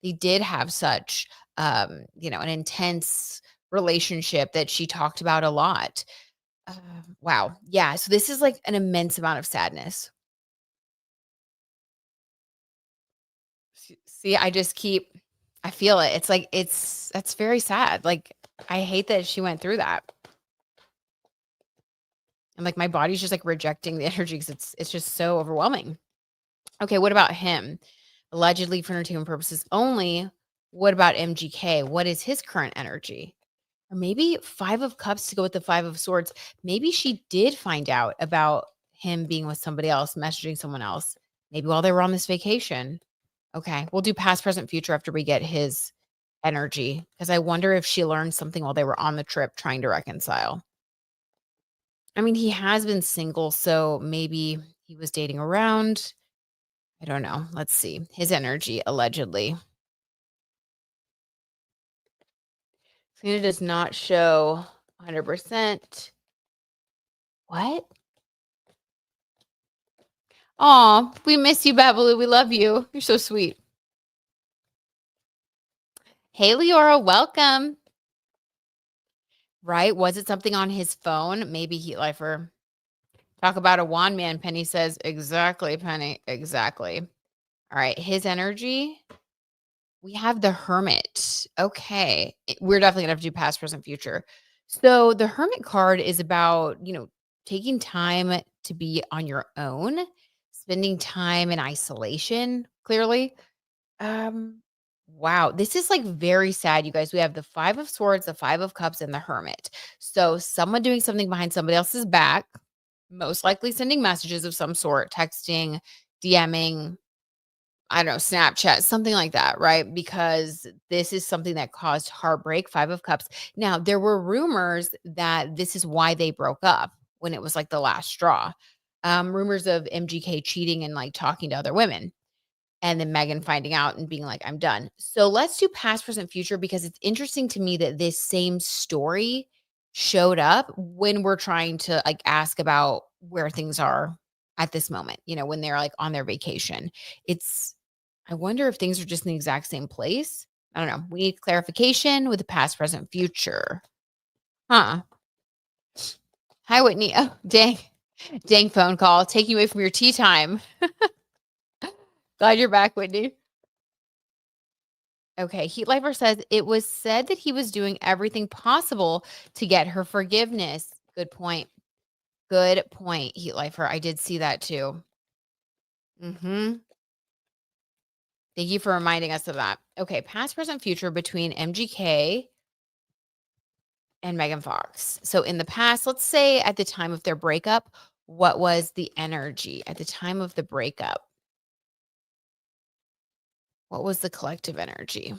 Speaker 1: they did have such, an intense relationship that she talked about a lot. Wow. Yeah. So this is like an immense amount of sadness. See, I feel it. It's like, that's very sad. Like, I hate that she went through that. And like, my body's just like rejecting the energy because it's just so overwhelming. Okay. What about him? Allegedly for entertainment purposes only. What about MGK? What is his current energy? Or maybe Five of Cups to go with the Five of Swords. Maybe she did find out about him being with somebody else, messaging someone else. Maybe while they were on this vacation. Okay. We'll do past, present, future after we get his energy. Because I wonder if she learned something while they were on the trip trying to reconcile. I mean, he has been single, so maybe he was dating around. I don't know. Let's see. His energy, allegedly. Selena does not show 100%. What? Aw, we miss you, Babalu. We love you. You're so sweet. Hey, Leora, welcome. Right? Was it something on his phone? Maybe Heat Lifer. Talk about a wand man. Penny says, exactly, Penny. Exactly. All right. His energy. We have the Hermit. Okay. We're definitely going to have to do past, present, future. So the Hermit card is about, taking time to be on your own, spending time in isolation, clearly. Um, wow, this is like very sad, you guys. We have the 5 of Swords, the 5 of Cups, and the Hermit. So someone doing something behind somebody else's back, most likely sending messages of some sort, texting, DMing, I don't know, Snapchat, something like that, right? Because this is something that caused heartbreak, 5 of Cups. Now, there were rumors that this is why they broke up when it was like the last straw. Rumors of MGK cheating and like talking to other women. And then Megan finding out and being like, I'm done. So let's do past, present, future because it's interesting to me that this same story showed up when we're trying to like ask about where things are at this moment, when they're like on their vacation. I wonder if things are just in the exact same place. I don't know. We need clarification with the past, present, future. Huh. Hi, Whitney. Oh, dang phone call. Taking you away from your tea time. Glad you're back, Whitney. Okay, Heat Lifer says it was said that he was doing everything possible to get her forgiveness. Good point. Good point, Heat Lifer. I did see that too. Mm-hmm. Thank you for reminding us of that. Okay, past, present, future between MGK and Megan Fox. So in the past, let's say at the time of their breakup, what was the energy at the time of the breakup? What was the collective energy?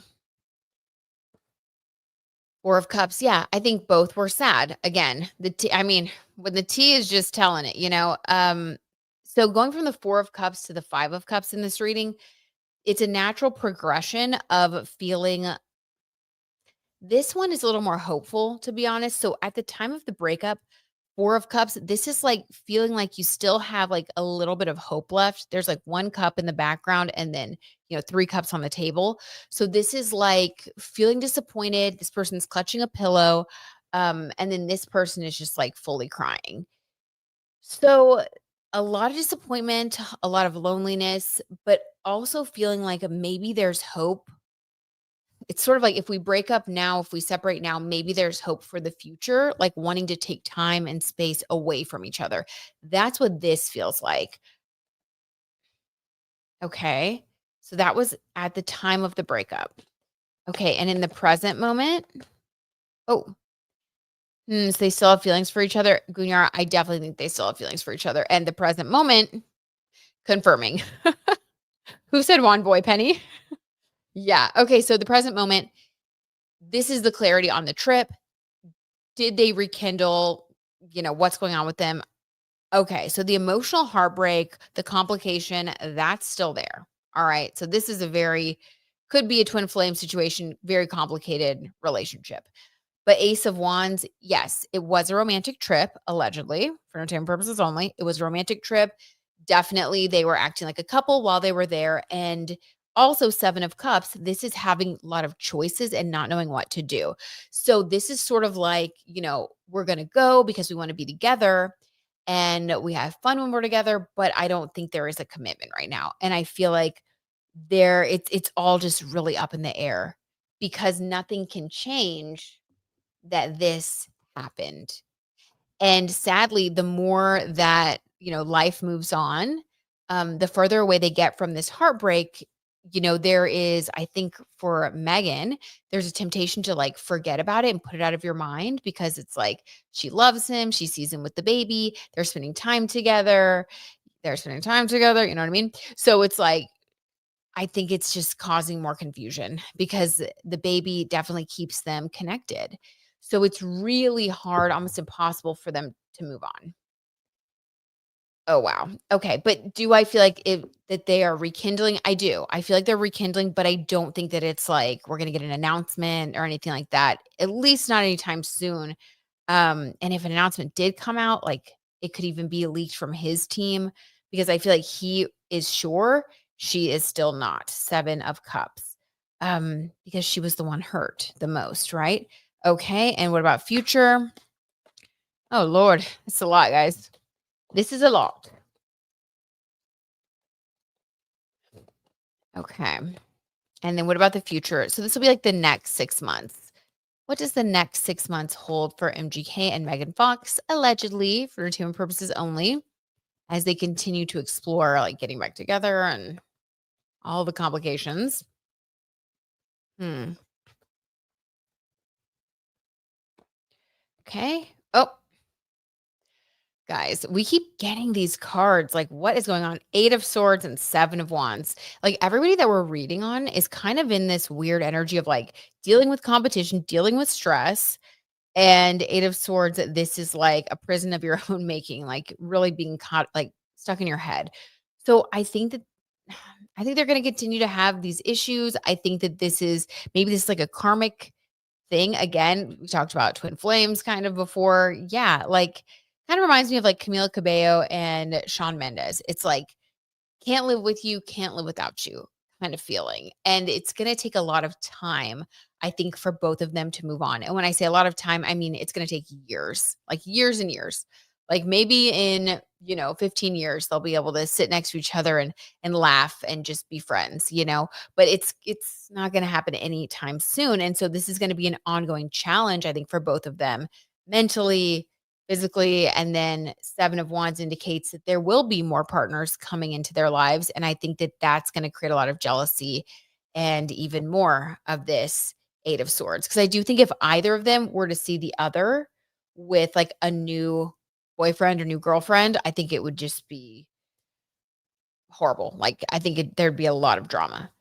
Speaker 1: 4 of Cups, yeah, I think both were sad. Again, when the tea is just telling it, so going from the 4 of Cups to the 5 of Cups in this reading, it's a natural progression of feeling this one is a little more hopeful, to be honest. So at the time of the breakup, 4 of Cups, this is like feeling like you still have like a little bit of hope left. There's like 1 cup in the background and then, 3 cups on the table. So this is like feeling disappointed. This person's clutching a pillow. And then this person is just like fully crying. So a lot of disappointment, a lot of loneliness, but also feeling like maybe there's hope. It's sort of like if we break up now, if we separate now, maybe there's hope for the future, like wanting to take time and space away from each other. That's what this feels like. Okay. So that was at the time of the breakup. Okay. And in the present moment, oh, so they still have feelings for each other. Gunyara, I definitely think they still have feelings for each other. And the present moment, confirming. Who said one boy, Penny? Yeah. Okay. So the present moment, this is the clarity on the trip. Did they rekindle, what's going on with them? Okay, so the emotional heartbreak, the complication, that's still there. All right. So this is could be a twin flame situation, very complicated relationship. But Ace of Wands, yes, it was a romantic trip, allegedly, for entertainment purposes only. It was a romantic trip. Definitely, they were acting like a couple while they were there. And also, 7 of Cups, this is having a lot of choices and not knowing what to do. So, this is sort of like, we're going to go because we want to be together and we have fun when we're together, but I don't think there is a commitment right now. And I feel like it's all just really up in the air because nothing can change that this happened. And sadly, the more that, life moves on, the further away they get from this heartbreak, there is, I think for Megan, there's a temptation to like forget about it and put it out of your mind because it's like she loves him, she sees him with the baby, they're spending time together, you know what I mean? So it's like I think it's just causing more confusion because the baby definitely keeps them connected. So it's really hard, almost impossible for them to move on. Oh, wow. Okay, but do I feel like that they are rekindling? I do. I feel like they're rekindling, but I don't think that it's like we're gonna get an announcement or anything like that, at least not anytime soon. And if an announcement did come out, like, it could even be leaked from his team because I feel like he is sure, she is still not. 7 of Cups. Because she was the one hurt the most, right? Okay, and what about Future? Oh, Lord, it's a lot, guys. This is a lot. Okay. And then what about the future? So this will be like the next 6 months. What does the next 6 months hold for MGK and Megan Fox, allegedly for entertainment purposes only, as they continue to explore like getting back together and all the complications? Hmm. Okay. Oh, guys, we keep getting these cards. Like, what is going on? 8 of Swords and 7 of Wands. Like, everybody that we're reading on is kind of in this weird energy of like dealing with competition, dealing with stress. And 8 of Swords, this is like a prison of your own making, like really being caught, like stuck in your head. So I think they're going to continue to have these issues. I think that maybe this is like a karmic thing. Again, we talked about twin flames kind of before. Yeah, like kind of reminds me of like Camila Cabello and Shawn Mendes. It's like can't live with you, can't live without you kind of feeling. And it's going to take a lot of time, I think, for both of them to move on. And when I say a lot of time, I mean it's going to take years, like years and years. Like maybe in, 15 years they'll be able to sit next to each other and laugh and just be friends, but it's not going to happen anytime soon. And so this is going to be an ongoing challenge, I think, for both of them mentally, physically. And then 7 of Wands indicates that there will be more partners coming into their lives. And I think that that's going to create a lot of jealousy and even more of this 8 of Swords. Because I do think if either of them were to see the other with like a new boyfriend or new girlfriend, I think it would just be horrible. Like, I think there'd be a lot of drama.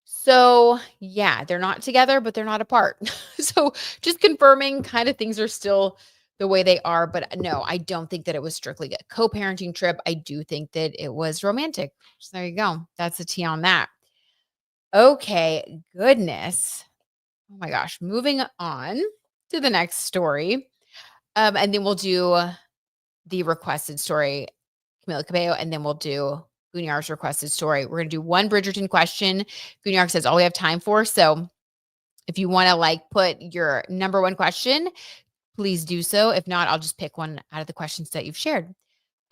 Speaker 1: So, yeah, they're not together, but they're not apart. So, just confirming kind of things are still the way they are. But no, I don't think that it was strictly a co parenting trip. I do think that it was romantic. So, there you go. That's the tea on that. Okay, goodness. Oh my gosh. Moving on to the next story. And then we'll do the requested story, Camila Cabello, and then we'll do Gunyar's requested story. We're gonna do one Bridgerton question. Gunyar says all we have time for. So if you want to like put your number one question, please do so. If not, I'll just pick one out of the questions that you've shared.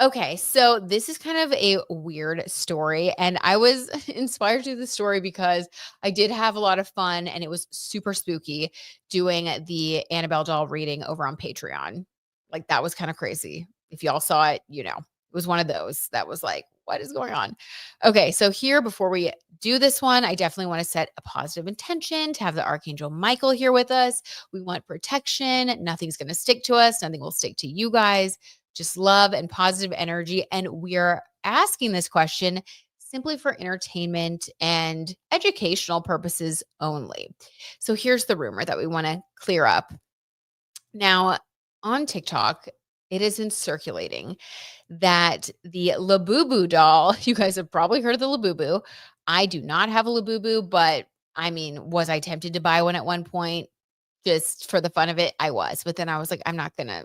Speaker 1: Okay, so this is kind of a weird story, and I was inspired to do the story because I did have a lot of fun and it was super spooky doing the Annabelle doll reading over on Patreon. Like that was kind of crazy. If y'all saw it, it was one of those that was like, what is going on? Okay, so here before we do this one, I definitely want to set a positive intention to have the Archangel Michael here with us. We want protection. Nothing's going to stick to us, nothing will stick to you guys, just love and positive energy. And we're asking this question simply for entertainment and educational purposes only. So here's the rumor that we want to clear up. Now, on TikTok, it has been circulating that the Labubu doll, you guys have probably heard of the Labubu. I do not have a Labubu, but I mean, was I tempted to buy one at one point just for the fun of it? I was, but then I was like, I'm not gonna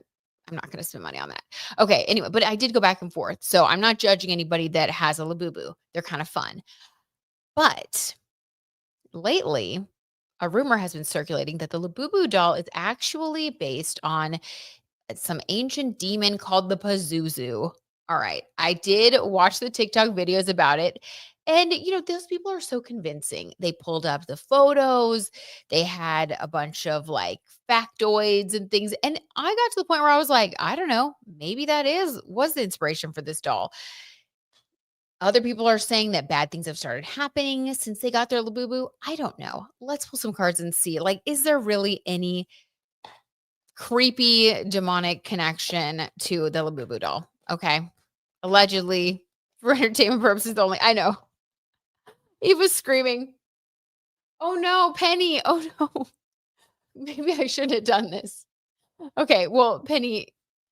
Speaker 1: spend money on that. Okay, anyway, but I did go back and forth. So I'm not judging anybody that has a Labubu. They're kind of fun. But lately, a rumor has been circulating that the Labubu doll is actually based on some ancient demon called the Pazuzu. All right. I did watch the TikTok videos about it. And, those people are so convincing. They pulled up the photos. They had a bunch of like factoids and things. And I got to the point where I was like, I don't know, maybe was the inspiration for this doll. Other people are saying that bad things have started happening since they got their Labubu. I don't know. Let's pull some cards and see. Like, is there really any creepy demonic connection to the Labubu doll? Okay. Allegedly for entertainment purposes only. I know. He was screaming. Oh no, Penny. Oh no. Maybe I shouldn't have done this. Okay. Well, Penny,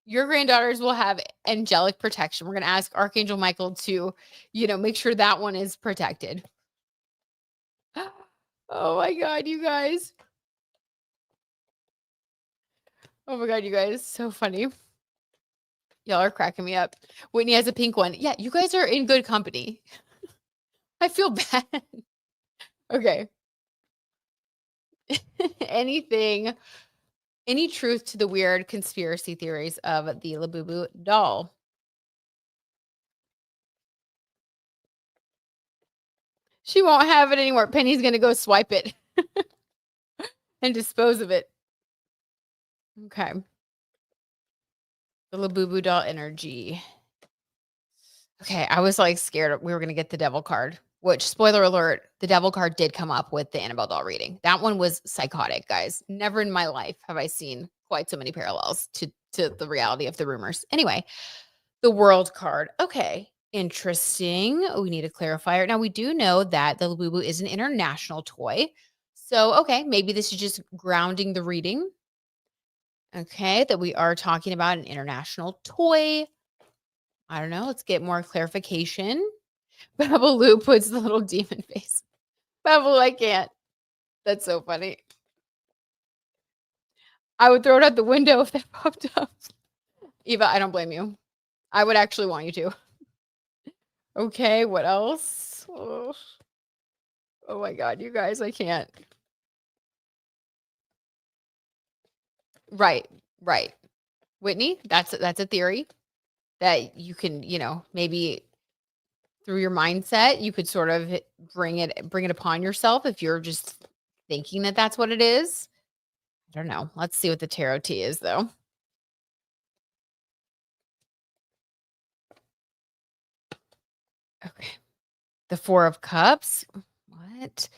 Speaker 1: Your granddaughters will have angelic protection. We're going to ask Archangel Michael to, make sure that one is protected. Oh my God, you guys. Oh my God, you guys. So funny. Y'all are cracking me up. Whitney has a pink one. Yeah, you guys are in good company. I feel bad. Okay. Any truth to the weird conspiracy theories of the Labubu doll? She won't have it anymore. Penny's going to go swipe it and dispose of it. Okay. The Labubu doll energy. Okay, I was like scared we were going to get the devil card, which, spoiler alert, the devil card did come up with the Annabelle doll reading. That one was psychotic, guys. Never in my life have I seen quite so many parallels to the reality of the rumors. Anyway, the world card. Okay, interesting. We need a clarifier. Now, we do know that the Labubu is an international toy. So, okay, maybe this is just grounding the reading. Okay, that we are talking about an international toy. I don't know. Let's get more clarification. Babaloo puts the little demon face. Babaloo, I can't. That's so funny. I would throw it out the window if that popped up. Eva, I don't blame you. I would actually want you to. Okay, what else? Oh my God, you guys, I can't. Right. Whitney, that's a theory that you can, maybe through your mindset, you could sort of bring it upon yourself if you're just thinking that that's what it is. I don't know. Let's see what the tarot tea is, though. Okay. The Four of Cups. What?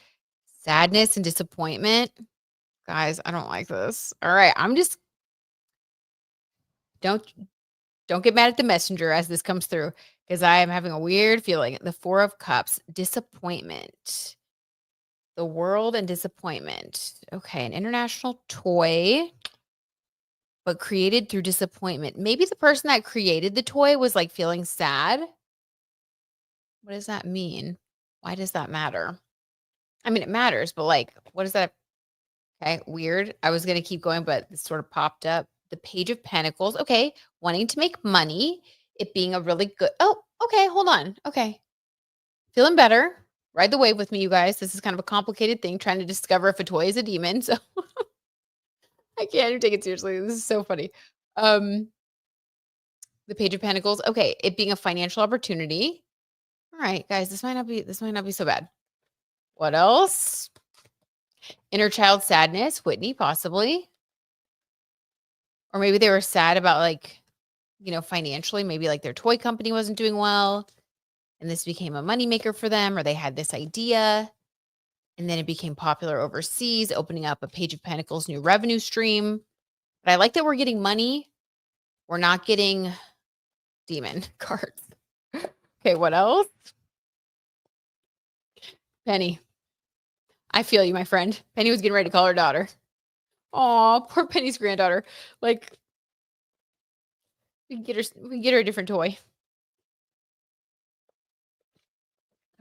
Speaker 1: Sadness and disappointment. Guys, I don't like this. All right. Don't get mad at the messenger as this comes through, because I am having a weird feeling. The Four of Cups. Disappointment. The world and disappointment. Okay. An international toy, but created through disappointment. Maybe the person that created the toy was like feeling sad. What does that mean? Why does that matter? I mean, it matters, but like, what is that? Okay, weird. I was going to keep going, but it sort of popped up. The Page of Pentacles. Okay, wanting to make money. It being a really good. Oh, okay, hold on. Okay, feeling better. Ride the wave with me, you guys. This is kind of a complicated thing, trying to discover if a toy is a demon. So I can't even take it seriously. This is so funny. The Page of Pentacles. Okay, it being a financial opportunity. All right, guys, this might not be so bad. What else? Inner child sadness, Whitney, possibly. Or maybe they were sad about, like, financially, maybe like their toy company wasn't doing well and this became a moneymaker for them, or they had this idea and then it became popular overseas, opening up a Page of Pentacles new revenue stream. But I like that we're getting money. We're not getting demon cards. Okay, what else? Penny. I feel you, my friend. Penny was getting ready to call her daughter. Aw, poor Penny's granddaughter. Like, we can get her a different toy.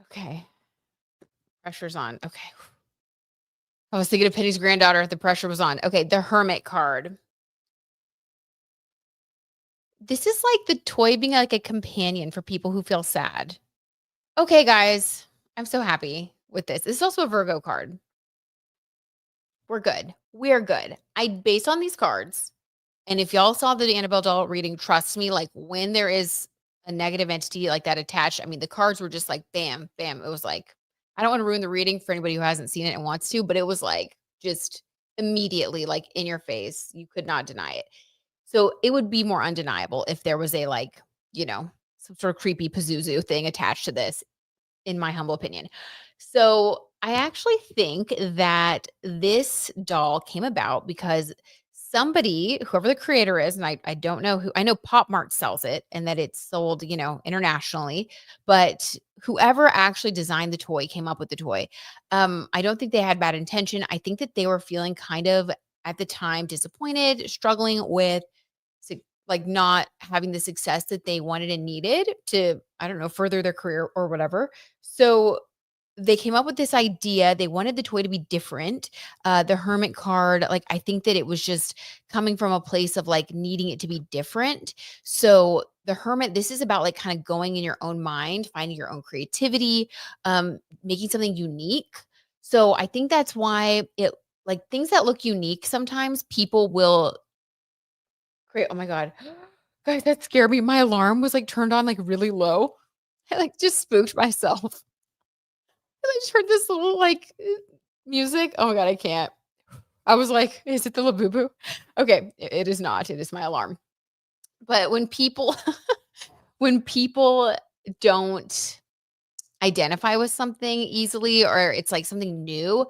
Speaker 1: Okay. Pressure's on. Okay. I was thinking of Penny's granddaughter. The pressure was on. Okay, the Hermit card. This is like the toy being like a companion for people who feel sad. Okay, guys. I'm so happy with this. This is also a Virgo card. We're good. We're good. Based on these cards, and if y'all saw the Annabelle doll reading, trust me, like when there is a negative entity like that attached, I mean, the cards were just like bam, bam. It was like, I don't want to ruin the reading for anybody who hasn't seen it and wants to, but it was like just immediately like in your face. You could not deny it. So it would be more undeniable if there was a like, some sort of creepy Pazuzu thing attached to this, in my humble opinion. So I actually think that this doll came about because somebody, whoever the creator is, and I don't know who, I know Pop Mart sells it and that it's sold, internationally, but whoever actually designed the toy came up with the toy. I don't think they had bad intention. I think that they were feeling kind of at the time disappointed, struggling with like not having the success that they wanted and needed to, I don't know, further their career or whatever. So they came up with this idea. They wanted the toy to be different. The hermit card, like I think that it was just coming from a place of like needing it to be different. So the hermit, this is about like kind of going in your own mind, finding your own creativity, making something unique. So I think that's why it like things that look unique sometimes people will create. Oh my God. Guys, that scared me. My alarm was like turned on like really low. I like just spooked myself. I just heard this little like music. Oh my God, I can't. I was like, is it the Labubu? Okay, it is not. It is my alarm. But when people when people don't identify with something easily or it's like something new,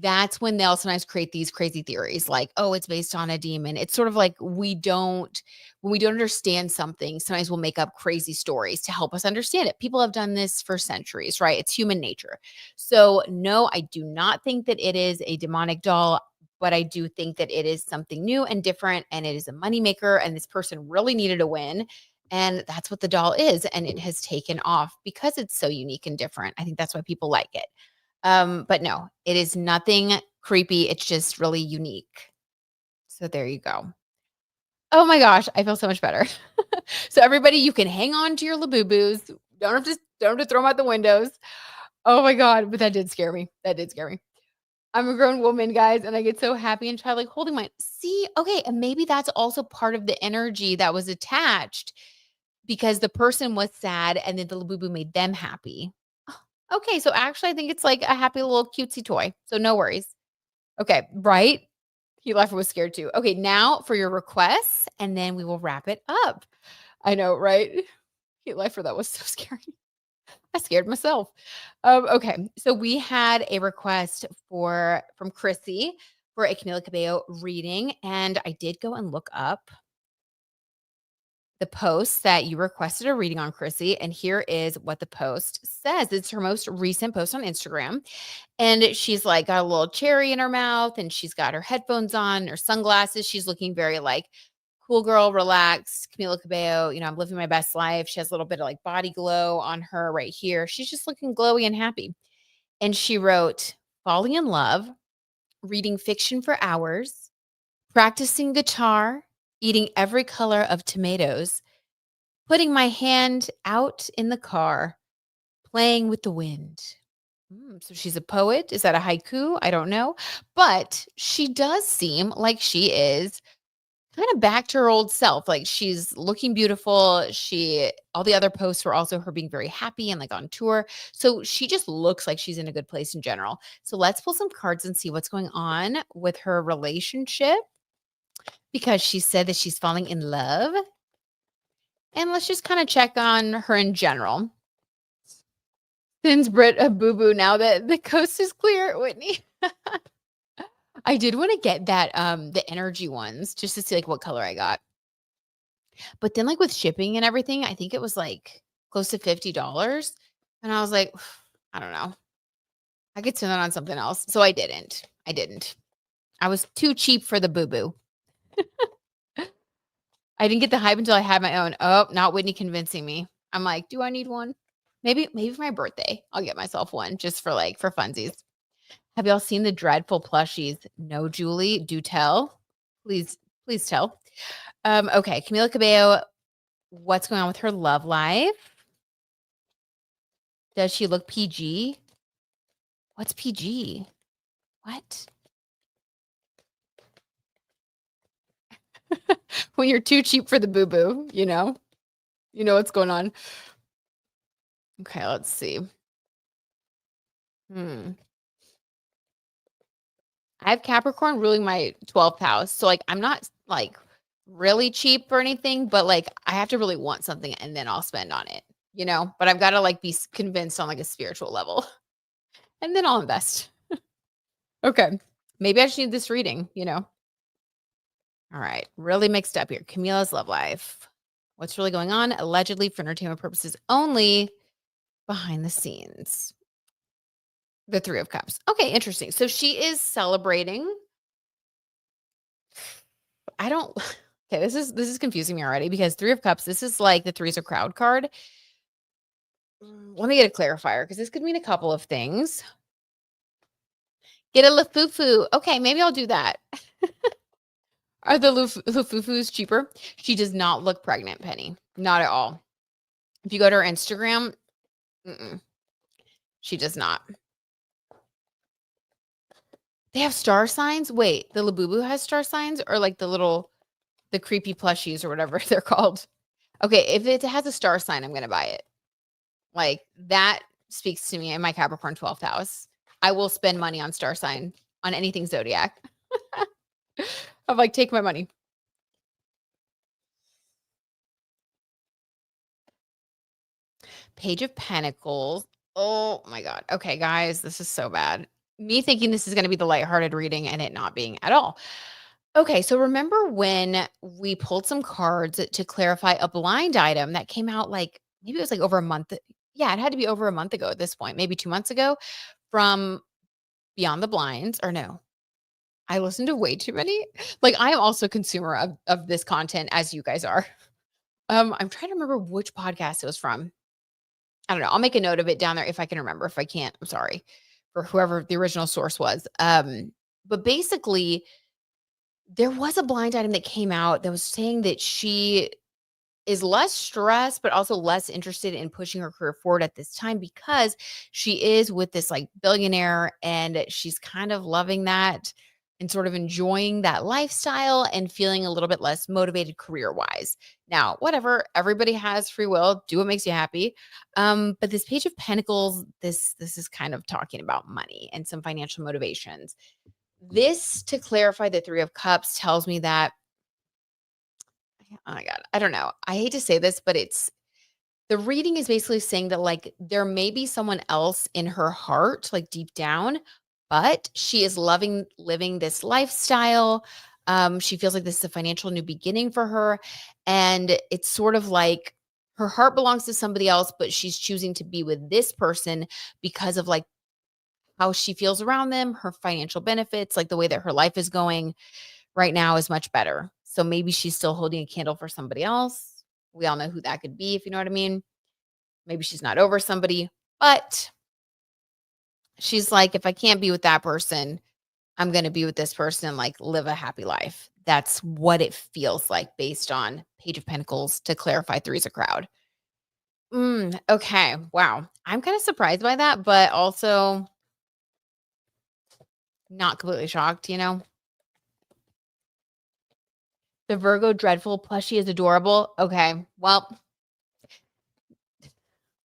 Speaker 1: that's when they'll sometimes create these crazy theories like, "Oh, it's based on a demon." It's sort of like when we don't understand something, sometimes we'll make up crazy stories to help us understand it. People have done this for centuries, right? It's human nature. So, no, I do not think that it is a demonic doll, but I do think that it is something new and different, and it is a moneymaker, and this person really needed a win, and that's what the doll is, and it has taken off because it's so unique and different. I think that's why people like it. But no, it is nothing creepy. It's just really unique. So there you go. Oh my gosh, I feel so much better. So everybody, you can hang on to your Labubus. Don't have to throw them out the windows. Oh my God, but that did scare me. That did scare me. I'm a grown woman, guys, and I get so happy and childlike holding mine. See, okay, and maybe that's also part of the energy that was attached because the person was sad and then the Labubu made them happy. Oh, okay, so actually, I think it's like a happy little cutesy toy. So no worries. Okay, right? He left was scared too. Okay, now for your requests, and then we will wrap it up. I know, right? He left for that was so scary. I scared myself. Okay, so we had a request from Chrissy for a Camila Cabello reading, and I did go and look up the post that you requested a reading on, Chrissy, and here is what the post says. It's her most recent post on Instagram. And she's like got a little cherry in her mouth and she's got her headphones on, her sunglasses. She's looking very like cool girl, relaxed, Camila Cabello. I'm living my best life. She has a little bit of like body glow on her right here. She's just looking glowy and happy. And she wrote, falling in love, reading fiction for hours, practicing guitar, eating every color of tomatoes, putting my hand out in the car, playing with the wind. So she's a poet. Is that a haiku? I don't know. But she does seem like she is kind of back to her old self. Like she's looking beautiful. All the other posts were also her being very happy and like on tour. So she just looks like she's in a good place in general. So let's pull some cards and see what's going on with her relationship because she said that she's falling in love. And let's just kind of check on her in general. Sends Brit a boo-boo now that the coast is clear, Whitney. I did wanna get that, the energy ones just to see, like, what color I got. But then, like, with shipping and everything, I think it was, like, close to $50, and I was like, "I don't know. I could spend that on something else." So I didn't. I didn't. I was too cheap for the boo-boo. I didn't get the hype until I had my own. Oh, not Whitney convincing me. I'm like, "Do I need one?" Maybe for my birthday, I'll get myself one just for, like, for funsies. Have y'all seen the dreadful plushies? No, Julie, do tell. Please tell. Okay, Camila Cabello, what's going on with her love life? Does she look PG? What's PG? What? When you're too cheap for the boo-boo, you know? You know what's going on. Okay, let's see. Hmm. I have Capricorn ruling my 12th house. So, like, I'm not, like, really cheap or anything, but, like, I have to really want something and then I'll spend on it, you know? But I've gotta, like, be convinced on, like, a spiritual level, and then I'll invest. Okay. Maybe I just need this reading, you know? All right. Really mixed up here. Camila's love life. What's really going on? Allegedly for entertainment purposes only, behind the scenes. The 3 of Cups. Okay, interesting. So she is celebrating. I don't Okay, this is confusing me already because 3 of Cups, this is like the Three's a Crowd card. Let me get a clarifier because this could mean a couple of things. Get a Lafufu. Okay, maybe I'll do that. Are the Lafufus cheaper? She does not look pregnant, Penny. Not at all. If you go to her Instagram, she does not. They have star signs? Wait, the Labubu has star signs or like the creepy plushies or whatever they're called? Okay, if it has a star sign, I'm going to buy it. Like that speaks to me in my Capricorn 12th house. I will spend money on star sign on anything zodiac. I'm like, take my money. Page of Pentacles. Oh my God. Okay, guys, this is so bad. Me thinking this is going to be the lighthearted reading and it not being at all. Okay, so remember when we pulled some cards to clarify a blind item that came out like maybe it was like over a month. Yeah, it had to be over a month ago at this point, maybe 2 months ago from Beyond the Blinds, or no, I listened to way too many. Like I am also a consumer of this content as you guys are. I'm trying to remember which podcast it was from. I don't know. I'll make a note of it down there if I can remember. If I can't, I'm sorry for whoever the original source was. But basically, there was a blind item that came out that was saying that she is less stressed, but also less interested in pushing her career forward at this time because she is with this like billionaire and she's kind of loving that and sort of enjoying that lifestyle and feeling a little bit less motivated career wise. Now, whatever, everybody has free will, do what makes you happy. But this Page of Pentacles, this is kind of talking about money and some financial motivations. This, to clarify the Three of Cups, tells me that, oh my God, I don't know. I hate to say this, but the reading is basically saying that like there may be someone else in her heart, like deep down, but she is loving living this lifestyle. She feels like this is a financial new beginning for her. And it's sort of like her heart belongs to somebody else, but she's choosing to be with this person because of like how she feels around them, her financial benefits, like the way that her life is going right now is much better. So maybe she's still holding a candle for somebody else. We all know who that could be, if you know what I mean. Maybe she's not over somebody, but she's like, if I can't be with that person, I'm going to be with this person and like live a happy life. That's what it feels like based on Page of Pentacles to clarify Three's a Crowd. Okay. Wow. I'm kind of surprised by that, but also not completely shocked, you know? The Virgo Dreadful plushie is adorable. Okay. Well,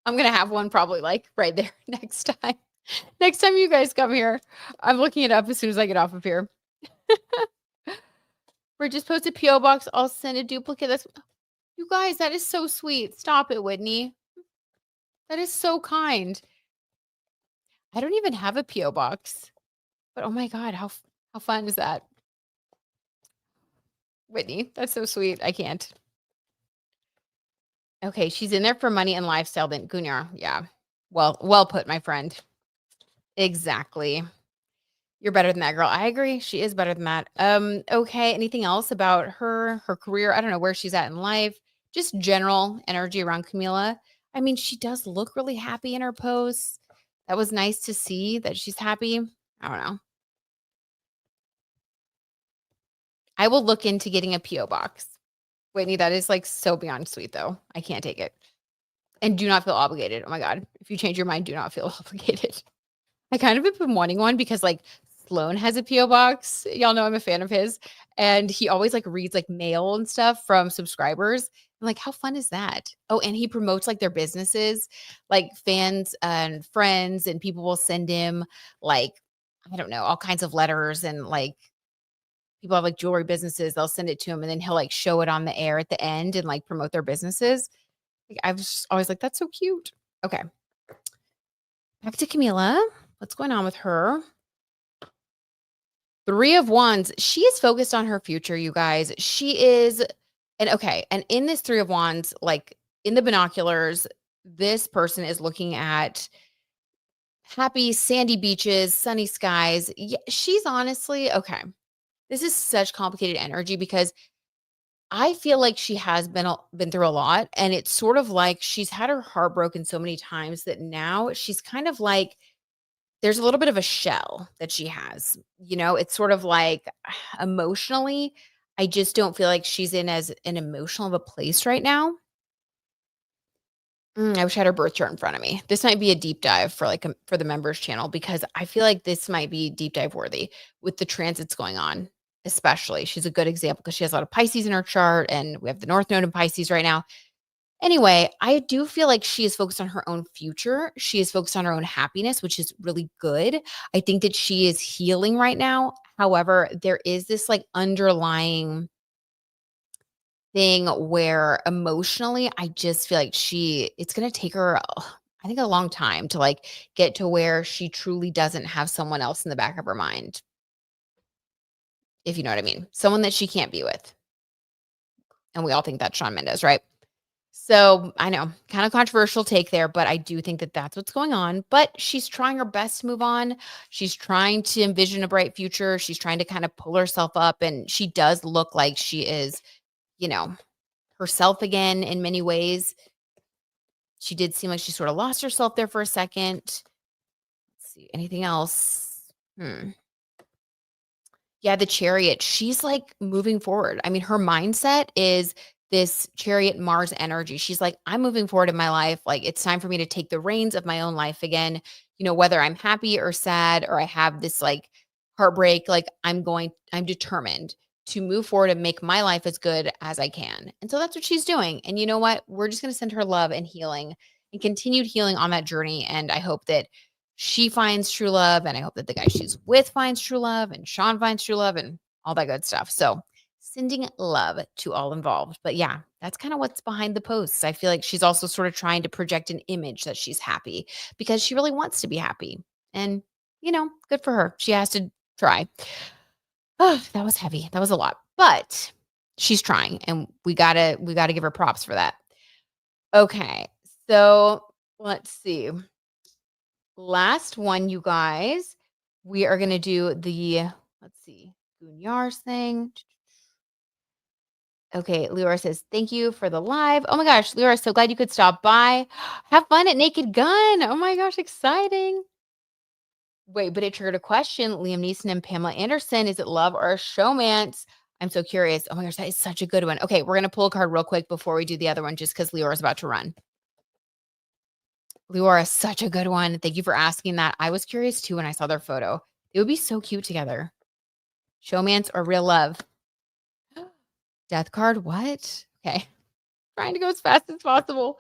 Speaker 1: I'm going to have one probably like right there next time. Next time you guys come here, I'm looking it up as soon as I get off of here. We're just posted P.O. box. I'll send a duplicate. That's you guys, that is so sweet. Stop it, Whitney. That is so kind. I don't even have a P.O. box. But oh my God, how fun is that? Whitney, that's so sweet. I can't. Okay, she's in there for money and lifestyle then. Gunyar. Yeah. Well put, my friend. Exactly. You're better than that, girl. I agree. She is better than that. Okay. Anything else about her career? I don't know where she's at in life. Just general energy around Camila. I mean, she does look really happy in her posts. That was nice to see that she's happy. I don't know. I will look into getting a P.O. box. Whitney, that is like so beyond sweet though. I can't take it. And do not feel obligated. Oh my God. If you change your mind, do not feel obligated. I kind of have been wanting one because like Sloan has a P.O. box. Y'all know I'm a fan of his. And he always like reads like mail and stuff from subscribers. I'm like, how fun is that? Oh, and he promotes like their businesses, like fans and friends, and people will send him like, I don't know, all kinds of letters and like people have like jewelry businesses. They'll send it to him and then he'll like show it on the air at the end and like promote their businesses. Like, I was just always like, that's so cute. Okay. Back to Camila. What's going on with her? Three of Wands. She is focused on her future, you guys. She is, and okay. And in this Three of Wands, like in the binoculars, this person is looking at happy sandy beaches, sunny skies. Yeah, she's honestly, okay. This is such complicated energy because I feel like she has been through a lot, and it's sort of like she's had her heart broken so many times that now she's kind of like there's a little bit of a shell that she has. It's sort of like emotionally, I just don't feel like she's in as an emotional of a place right now. I wish I had her birth chart in front of me. This might be a deep dive for for the members channel because I feel like this might be deep dive worthy with the transits going on. Especially, she's a good example because she has a lot of Pisces in her chart, and we have the North Node in Pisces right now. Anyway, I do feel like she is focused on her own future. She is focused on her own happiness, which is really good. I think that she is healing right now. However, there is this like underlying thing where emotionally, I just feel like it's going to take her, I think, a long time to like get to where she truly doesn't have someone else in the back of her mind, if you know what I mean. Someone that she can't be with. And we all think that's Shawn Mendes, right? So I know, kind of controversial take there, but I do think that that's what's going on. But she's trying her best to move on. She's trying to envision a bright future. She's trying to kind of pull herself up. And she does look like she is, you know, herself again in many ways. She did seem like she sort of lost herself there for a second. Let's see, anything else? Yeah, the chariot, she's like moving forward. I mean, her mindset is this chariot Mars energy. She's like, I'm moving forward in my life. Like, it's time for me to take the reins of my own life again. Whether I'm happy or sad or I have this like heartbreak, like I'm determined to move forward and make my life as good as I can. And so that's what she's doing. And you know what? We're just going to send her love and healing and continued healing on that journey. And I hope that she finds true love, and I hope that the guy she's with finds true love, and Sean finds true love, and all that good stuff. So sending love to all involved. But yeah, that's kind of what's behind the posts. I feel like she's also sort of trying to project an image that she's happy because she really wants to be happy. And, good for her. She has to try. Oh, that was heavy. That was a lot. But she's trying, and we gotta give her props for that. Okay. So let's see. Last one, you guys. We are gonna do let's see, Gunyar's thing. Okay, Leora says, thank you for the live. Oh my gosh, Leora, so glad you could stop by. Have fun at Naked Gun. Oh my gosh, exciting. Wait, but it triggered a question. Liam Neeson and Pamela Anderson, is it love or a showmance? I'm so curious. Oh my gosh, that is such a good one. Okay, we're gonna pull a card real quick before we do the other one, just because Leora's about to run. Leora, such a good one. Thank you for asking that. I was curious too when I saw their photo. It would be so cute together. Showmance or real love? Death card, what? Okay. Trying to go as fast as possible.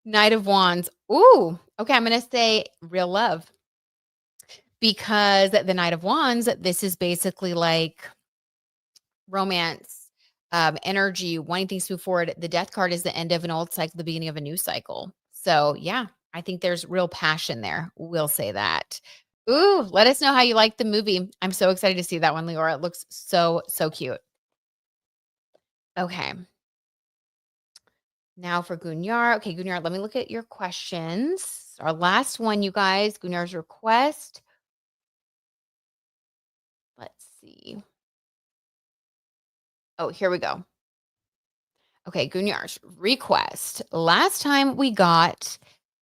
Speaker 1: Knight of Wands. Ooh, okay. I'm going to say real love because the Knight of Wands, this is basically like romance, energy, wanting things to move forward. The death card is the end of an old cycle, the beginning of a new cycle. So, yeah, I think there's real passion there. We'll say that. Ooh, let us know how you like the movie. I'm so excited to see that one, Leora. It looks so, so cute. Okay. Now for Gunyar. Okay, Gunyar, let me look at your questions. Our last one, you guys, Gunyar's request. Let's see. Oh, here we go. Okay, Gunyar's request. Last time we got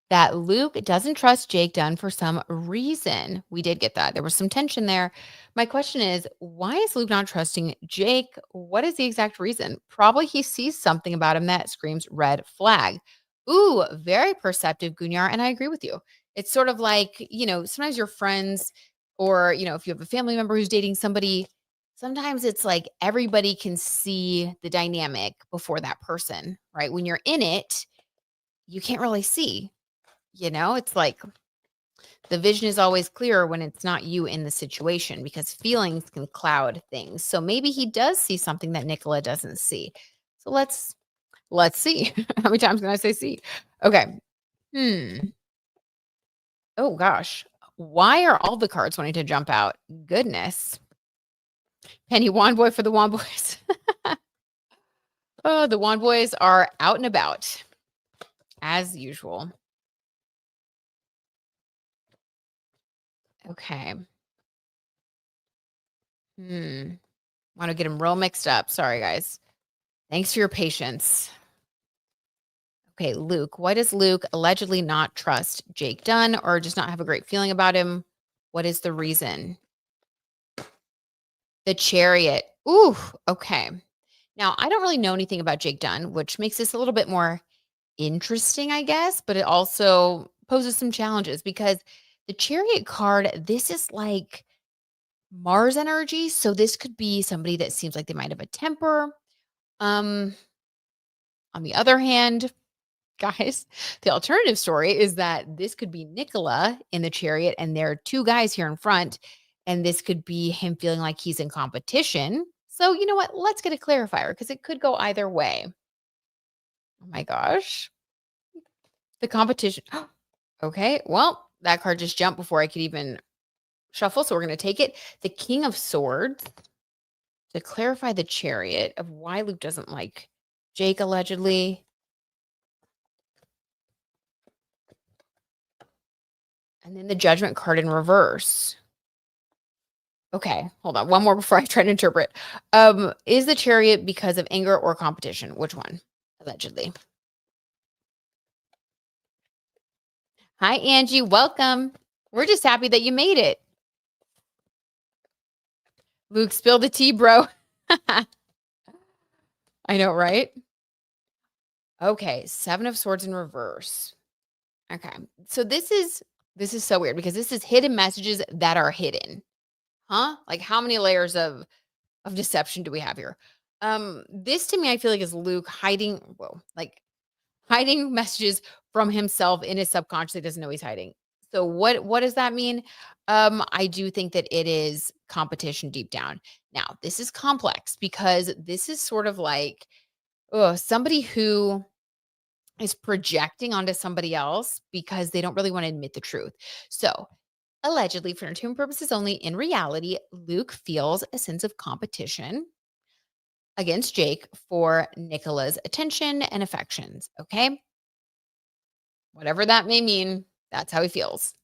Speaker 1: that Luke doesn't trust Jake Dunn for some reason. We did get that. There was some tension there. My question is, why is Luke not trusting Jake? What is the exact reason? Probably he sees something about him that screams red flag. Ooh, very perceptive, Gunyar. And I agree with you. It's sort of like, sometimes your friends or, if you have a family member who's dating somebody, sometimes it's like everybody can see the dynamic before that person, right? When you're in it, you can't really see. It's like the vision is always clearer when it's not you in the situation because feelings can cloud things. So maybe he does see something that Nicola doesn't see. So let's see. How many times can I say see? Okay. Oh gosh. Why are all the cards wanting to jump out? Goodness. Penny Wand Boy for the Wand Boys. Oh, the Wand Boys are out and about as usual. Okay. Want to get them real mixed up. Sorry, guys. Thanks for your patience. Okay, Luke. Why does Luke allegedly not trust Jake Dunn or just not have a great feeling about him? What is the reason? The Chariot. Ooh, okay. Now, I don't really know anything about Jake Dunn, which makes this a little bit more interesting, I guess, but it also poses some challenges because the Chariot card, this is like Mars energy. So this could be somebody that seems like they might have a temper. Um, on the other hand, guys, the alternative story is that this could be Nicola in the Chariot, and there are two guys here in front, and this could be him feeling like he's in competition. So, you know what? Let's get a clarifier because it could go either way. Oh my gosh. The competition. Okay. Well, that card just jumped before I could even shuffle. So we're going to take it. The King of Swords to clarify the Chariot of why Luke doesn't like Jake allegedly. And then the Judgment card in reverse. Okay, hold on. One more before I try to interpret. Is the Chariot because of anger or competition? Which one? Allegedly. Hi, Angie. Welcome. We're just happy that you made it. Luke, spill the tea, bro. I know, right? Okay, Seven of Swords in reverse. Okay. So this is so weird because this is hidden messages that are hidden. Huh? Like how many layers of deception do we have here? This to me I feel like is Luke hiding messages from himself in his subconscious he doesn't know he's hiding. So what does that mean? I do think that it is competition deep down. Now, this is complex because this is sort of like somebody who is projecting onto somebody else because they don't really want to admit the truth. So, allegedly, for entertainment purposes only, in reality, Luke feels a sense of competition against Jake for Nicola's attention and affections. Okay. Whatever that may mean, that's how he feels.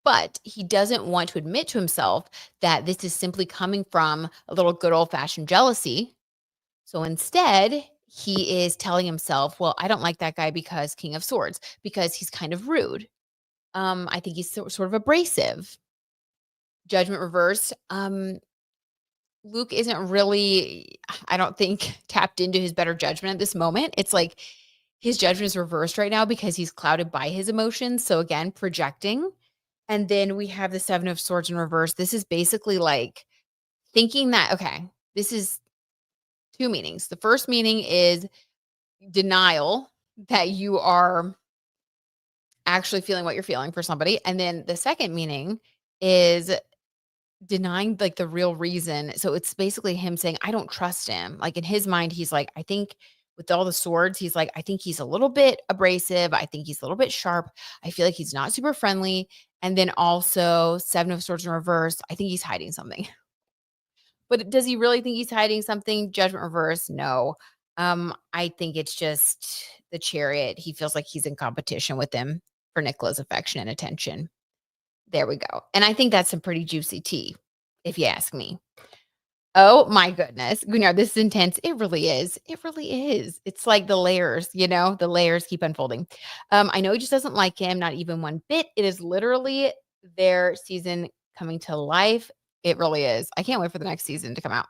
Speaker 1: But he doesn't want to admit to himself that this is simply coming from a little good old fashioned jealousy. So instead, he is telling himself, well, I don't like that guy because King of Swords, because he's kind of rude. I think he's sort of abrasive. Judgment reversed. Luke isn't really, I don't think, tapped into his better judgment at this moment. It's like his judgment is reversed right now because he's clouded by his emotions. So again, projecting. And then we have the Seven of Swords in reverse. This is basically like thinking that, okay, this is two meanings. The first meaning is denial that you are actually feeling what you're feeling for somebody. And then the second meaning is denying like the real reason. So it's basically him saying, I don't trust him. Like in his mind, he's like, I think with all the swords, he's like, I think he's a little bit abrasive. I think he's a little bit sharp. I feel like he's not super friendly. And then also Seven of Swords in reverse. I think he's hiding something. But does he really think he's hiding something? Judgment reverse? No. I think it's just the Chariot. He feels like he's in competition with him for Nicola's affection and attention. There we go. And I think that's some pretty juicy tea, if you ask me. Oh my goodness. Gunnar, this is intense. It really is. It really is. It's like the layers, the layers keep unfolding. I know he just doesn't like him, not even one bit. It is literally their season coming to life. It really is. I can't wait for the next season to come out.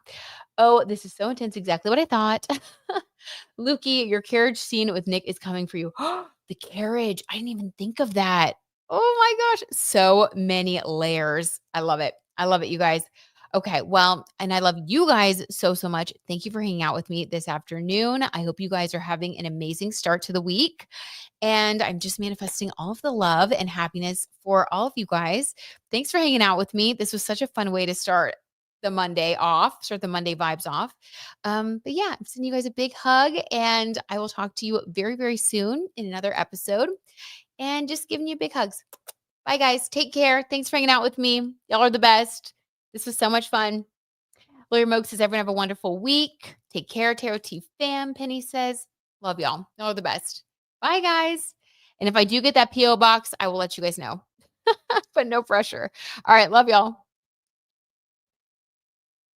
Speaker 1: Oh, this is so intense. Exactly what I thought. Lukey, your carriage scene with Nick is coming for you. The carriage. I didn't even think of that. Oh my gosh. So many layers. I love it. I love it, you guys. Okay, well, and I love you guys so, so much. Thank you for hanging out with me this afternoon. I hope you guys are having an amazing start to the week. And I'm just manifesting all of the love and happiness for all of you guys. Thanks for hanging out with me. This was such a fun way to start the Monday off, start the Monday vibes off. But yeah, I'm sending you guys a big hug, and I will talk to you very, very soon in another episode. And just giving you big hugs. Bye, guys. Take care. Thanks for hanging out with me. Y'all are the best. This was so much fun. Lawyer Moke says, everyone have a wonderful week. Take care, Tarot T fam. Penny says, love y'all. Y'all are the best. Bye, guys. And if I do get that P.O. box, I will let you guys know. But no pressure. All right. Love y'all.